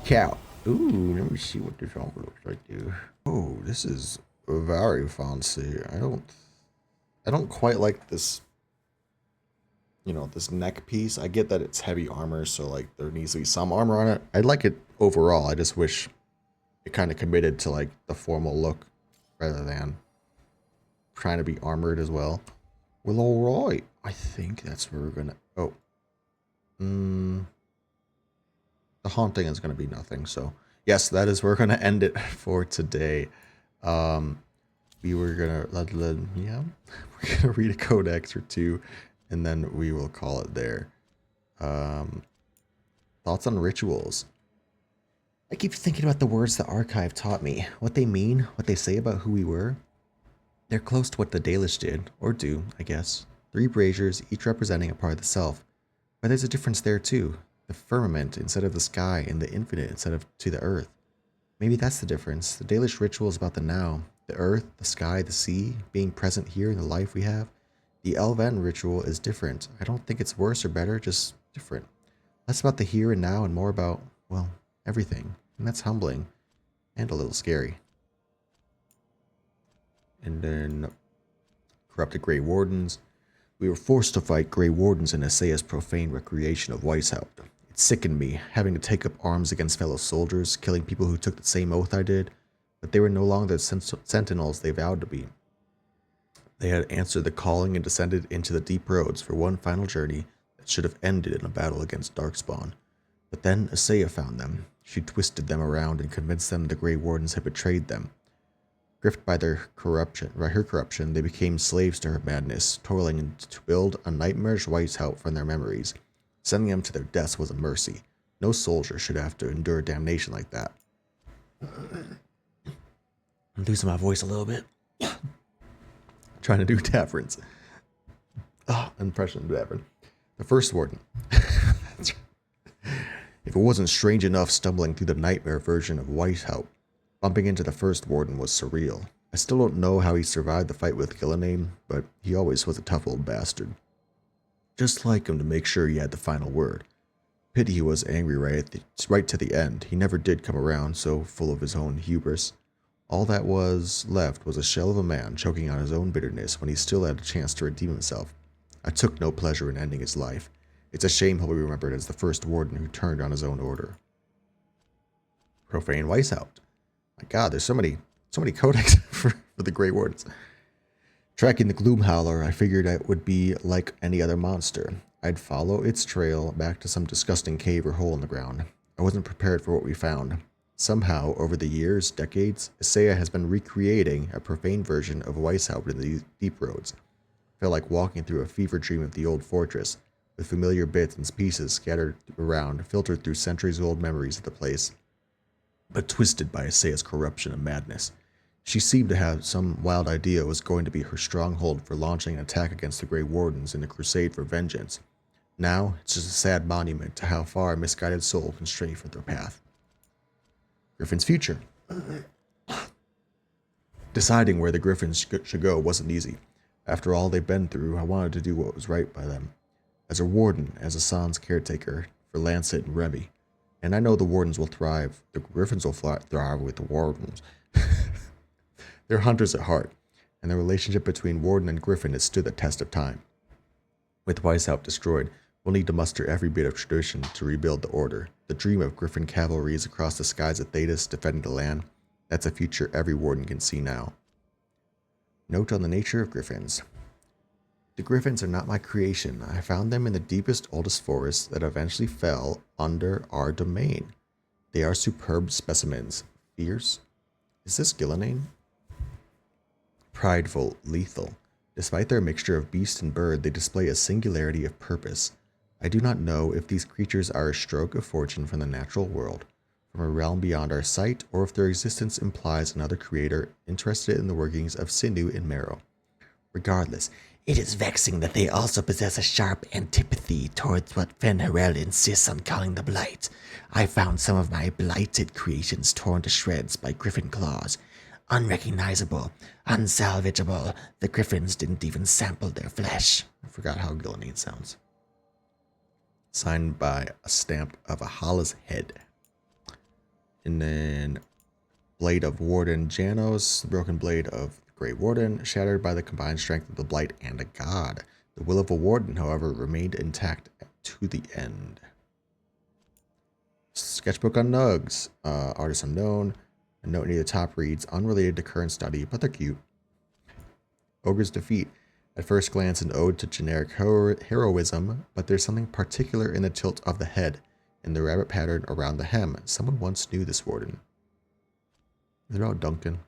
Cow. Ooh, let me see what this all looks like here. Oh, this is very fancy. I don't quite like this, you know, this neck piece. I get that it's heavy armor, so like there needs to be some armor on it. I like it overall. I just wish it kind of committed to like the formal look rather than trying to be armored as well. Well, alright. I think that's where we're gonna... Oh. The haunting is gonna be nothing, so... Yes, that is where we're gonna end it for today. We were gonna... Yeah. We're gonna read a codex or two, and then we will call it there. Thoughts on rituals? I keep thinking about the words the archive taught me. What they mean, what they say about who we were. They're close to what the Dalish did, or do, I guess. 3 braziers, each representing a part of the self. But there's a difference there too. The firmament instead of the sky, and the infinite instead of to the earth. Maybe that's the difference. The Dalish ritual is about the now. The earth, the sky, the sea, being present here in the life we have. The Elven ritual is different. I don't think it's worse or better, just different. Less about the here and now and more about, well, everything. And that's humbling. And a little scary. And then corrupted Grey Wardens. We were forced to fight Grey Wardens in Asaya's profane recreation of Weishaupt. It sickened me, having to take up arms against fellow soldiers, killing people who took the same oath I did, but they were no longer the sentinels they vowed to be. They had answered the calling and descended into the deep roads for one final journey that should have ended in a battle against Darkspawn. But then Asaya found them. She twisted them around and convinced them the Grey Wardens had betrayed them. Gripped by her corruption, they became slaves to her madness, toiling to build a nightmarish Weishaupt from their memories. Sending them to their deaths was a mercy. No soldier should have to endure damnation like that. I'm losing my voice a little bit. Trying to do Davrin's impression of Davrin. The first warden. If it wasn't strange enough stumbling through the nightmare version of Weishaupt, bumping into the first warden was surreal. I still don't know how he survived the fight with Gillename, but he always was a tough old bastard. Just like him to make sure he had the final word. Pity he was angry right to the end. He never did come around, so full of his own hubris. All that was left was a shell of a man choking on his own bitterness when he still had a chance to redeem himself. I took no pleasure in ending his life. It's a shame he'll be remembered as the first warden who turned on his own order. Profane Weishaupt. My god, there's so many codex for the Grey Wardens. Tracking the Gloom Howler, I figured it would be like any other monster. I'd follow its trail back to some disgusting cave or hole in the ground. I wasn't prepared for what we found. Somehow, over the years, decades, Asaya has been recreating a profane version of Weishaupt in the deep roads. I felt like walking through a fever dream of the old fortress, with familiar bits and pieces scattered around, filtered through centuries-old memories of the place, but twisted by Asaya's corruption and madness. She seemed to have some wild idea was going to be her stronghold for launching an attack against the Grey Wardens in a crusade for vengeance. Now, it's just a sad monument to how far a misguided soul can stray from their path. Griffin's future. Deciding where the Griffins should go wasn't easy. After all they've been through, I wanted to do what was right by them. As a warden, as Assan's caretaker, for Lancet and Remy. And I know the Wardens will thrive. The Griffins will thrive with the Wardens. They're hunters at heart, and the relationship between Warden and Griffin has stood the test of time. With Weishaupt destroyed, we'll need to muster every bit of tradition to rebuild the Order. The dream of Griffin cavalries across the skies of Thedas defending the land, that's a future every Warden can see now. Note on the nature of Griffins. The griffins are not my creation. I found them in the deepest, oldest forests that eventually fell under our domain. They are superb specimens. Fierce? Is this Gillinane? Prideful, lethal. Despite their mixture of beast and bird, they display a singularity of purpose. I do not know if these creatures are a stroke of fortune from the natural world, from a realm beyond our sight, or if their existence implies another creator interested in the workings of sinew and marrow. Regardless, it is vexing that they also possess a sharp antipathy towards what Fen'Harel insists on calling the Blight. I found some of my blighted creations torn to shreds by griffin claws. Unrecognizable, unsalvageable. The griffins didn't even sample their flesh. I forgot how Gillinane sounds. Signed by a stamp of a Hala's head. And then Blade of Warden Janos, the broken blade of the Great Warden, shattered by the combined strength of the Blight and a god. The will of a warden, however, remained intact to the end. Sketchbook on Nugs, artist unknown. A note near the top reads, unrelated to current study, but they're cute. Ogre's Defeat. At first glance, an ode to generic heroism, but there's something particular in the tilt of the head and the rabbit pattern around the hem. Someone once knew this warden. Is it about Duncan?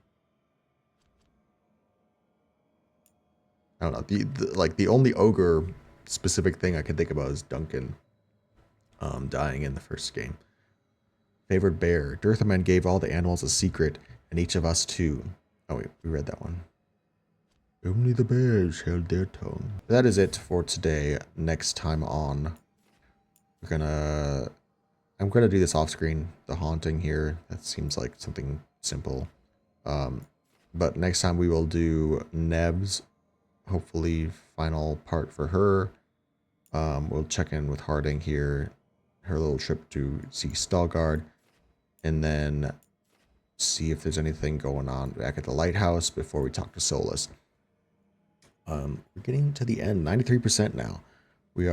I don't know. The only ogre specific thing I can think about is Duncan dying in the first game. Favored bear. Dirthaman gave all the animals a secret, and each of us too. Oh wait, we read that one. Only the bears held their tongue. That is it for today. Next time on, I'm gonna do this off screen. The haunting here. That seems like something simple. But next time we will do Neb's, hopefully final part for her. We'll check in with Harding here, her little trip to see Stalgard, and then see if there's anything going on back at the lighthouse before we talk to Solus. We're getting to the end, 93% now. We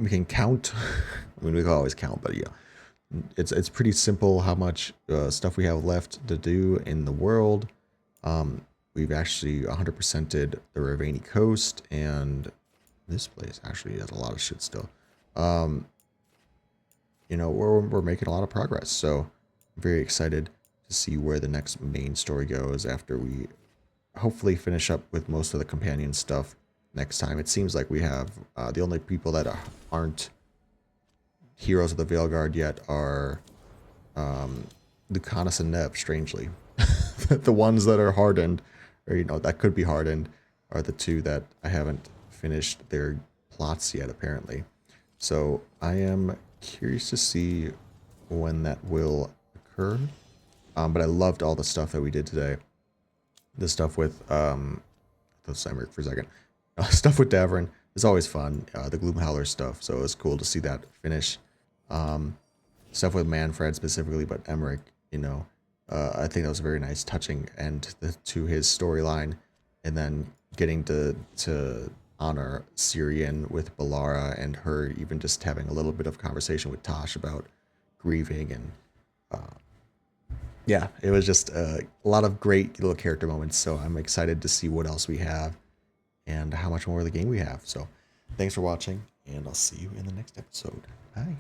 can count. I mean, we can always count, but yeah, it's pretty simple how much stuff we have left to do in the world. We've actually 100%ed the Ravani coast, and this place actually has a lot of shit still. You know, we're making a lot of progress, so I'm very excited to see where the next main story goes after we hopefully finish up with most of the companion stuff next time. It seems like we have the only people that aren't heroes of the Veilguard yet are Lucanus and Neb, strangely. The ones that are hardened, or, you know, that could be hardened, are the two that I haven't finished their plots yet, apparently. So I am curious to see when that will occur. But I loved all the stuff that we did today. The stuff with, let's Emmrich for a second. Stuff with Davrin is always fun. The Gloom Howler stuff, so it was cool to see that finish. Stuff with Manfred specifically, but Emmrich, you know, I think that was a very nice touching end to his storyline, and then getting to honor Syrian with Balara, and her even just having a little bit of conversation with Tosh about grieving, and yeah, it was just a lot of great little character moments. So I'm excited to see what else we have and how much more of the game we have. So thanks for watching, and I'll see you in the next episode. Bye.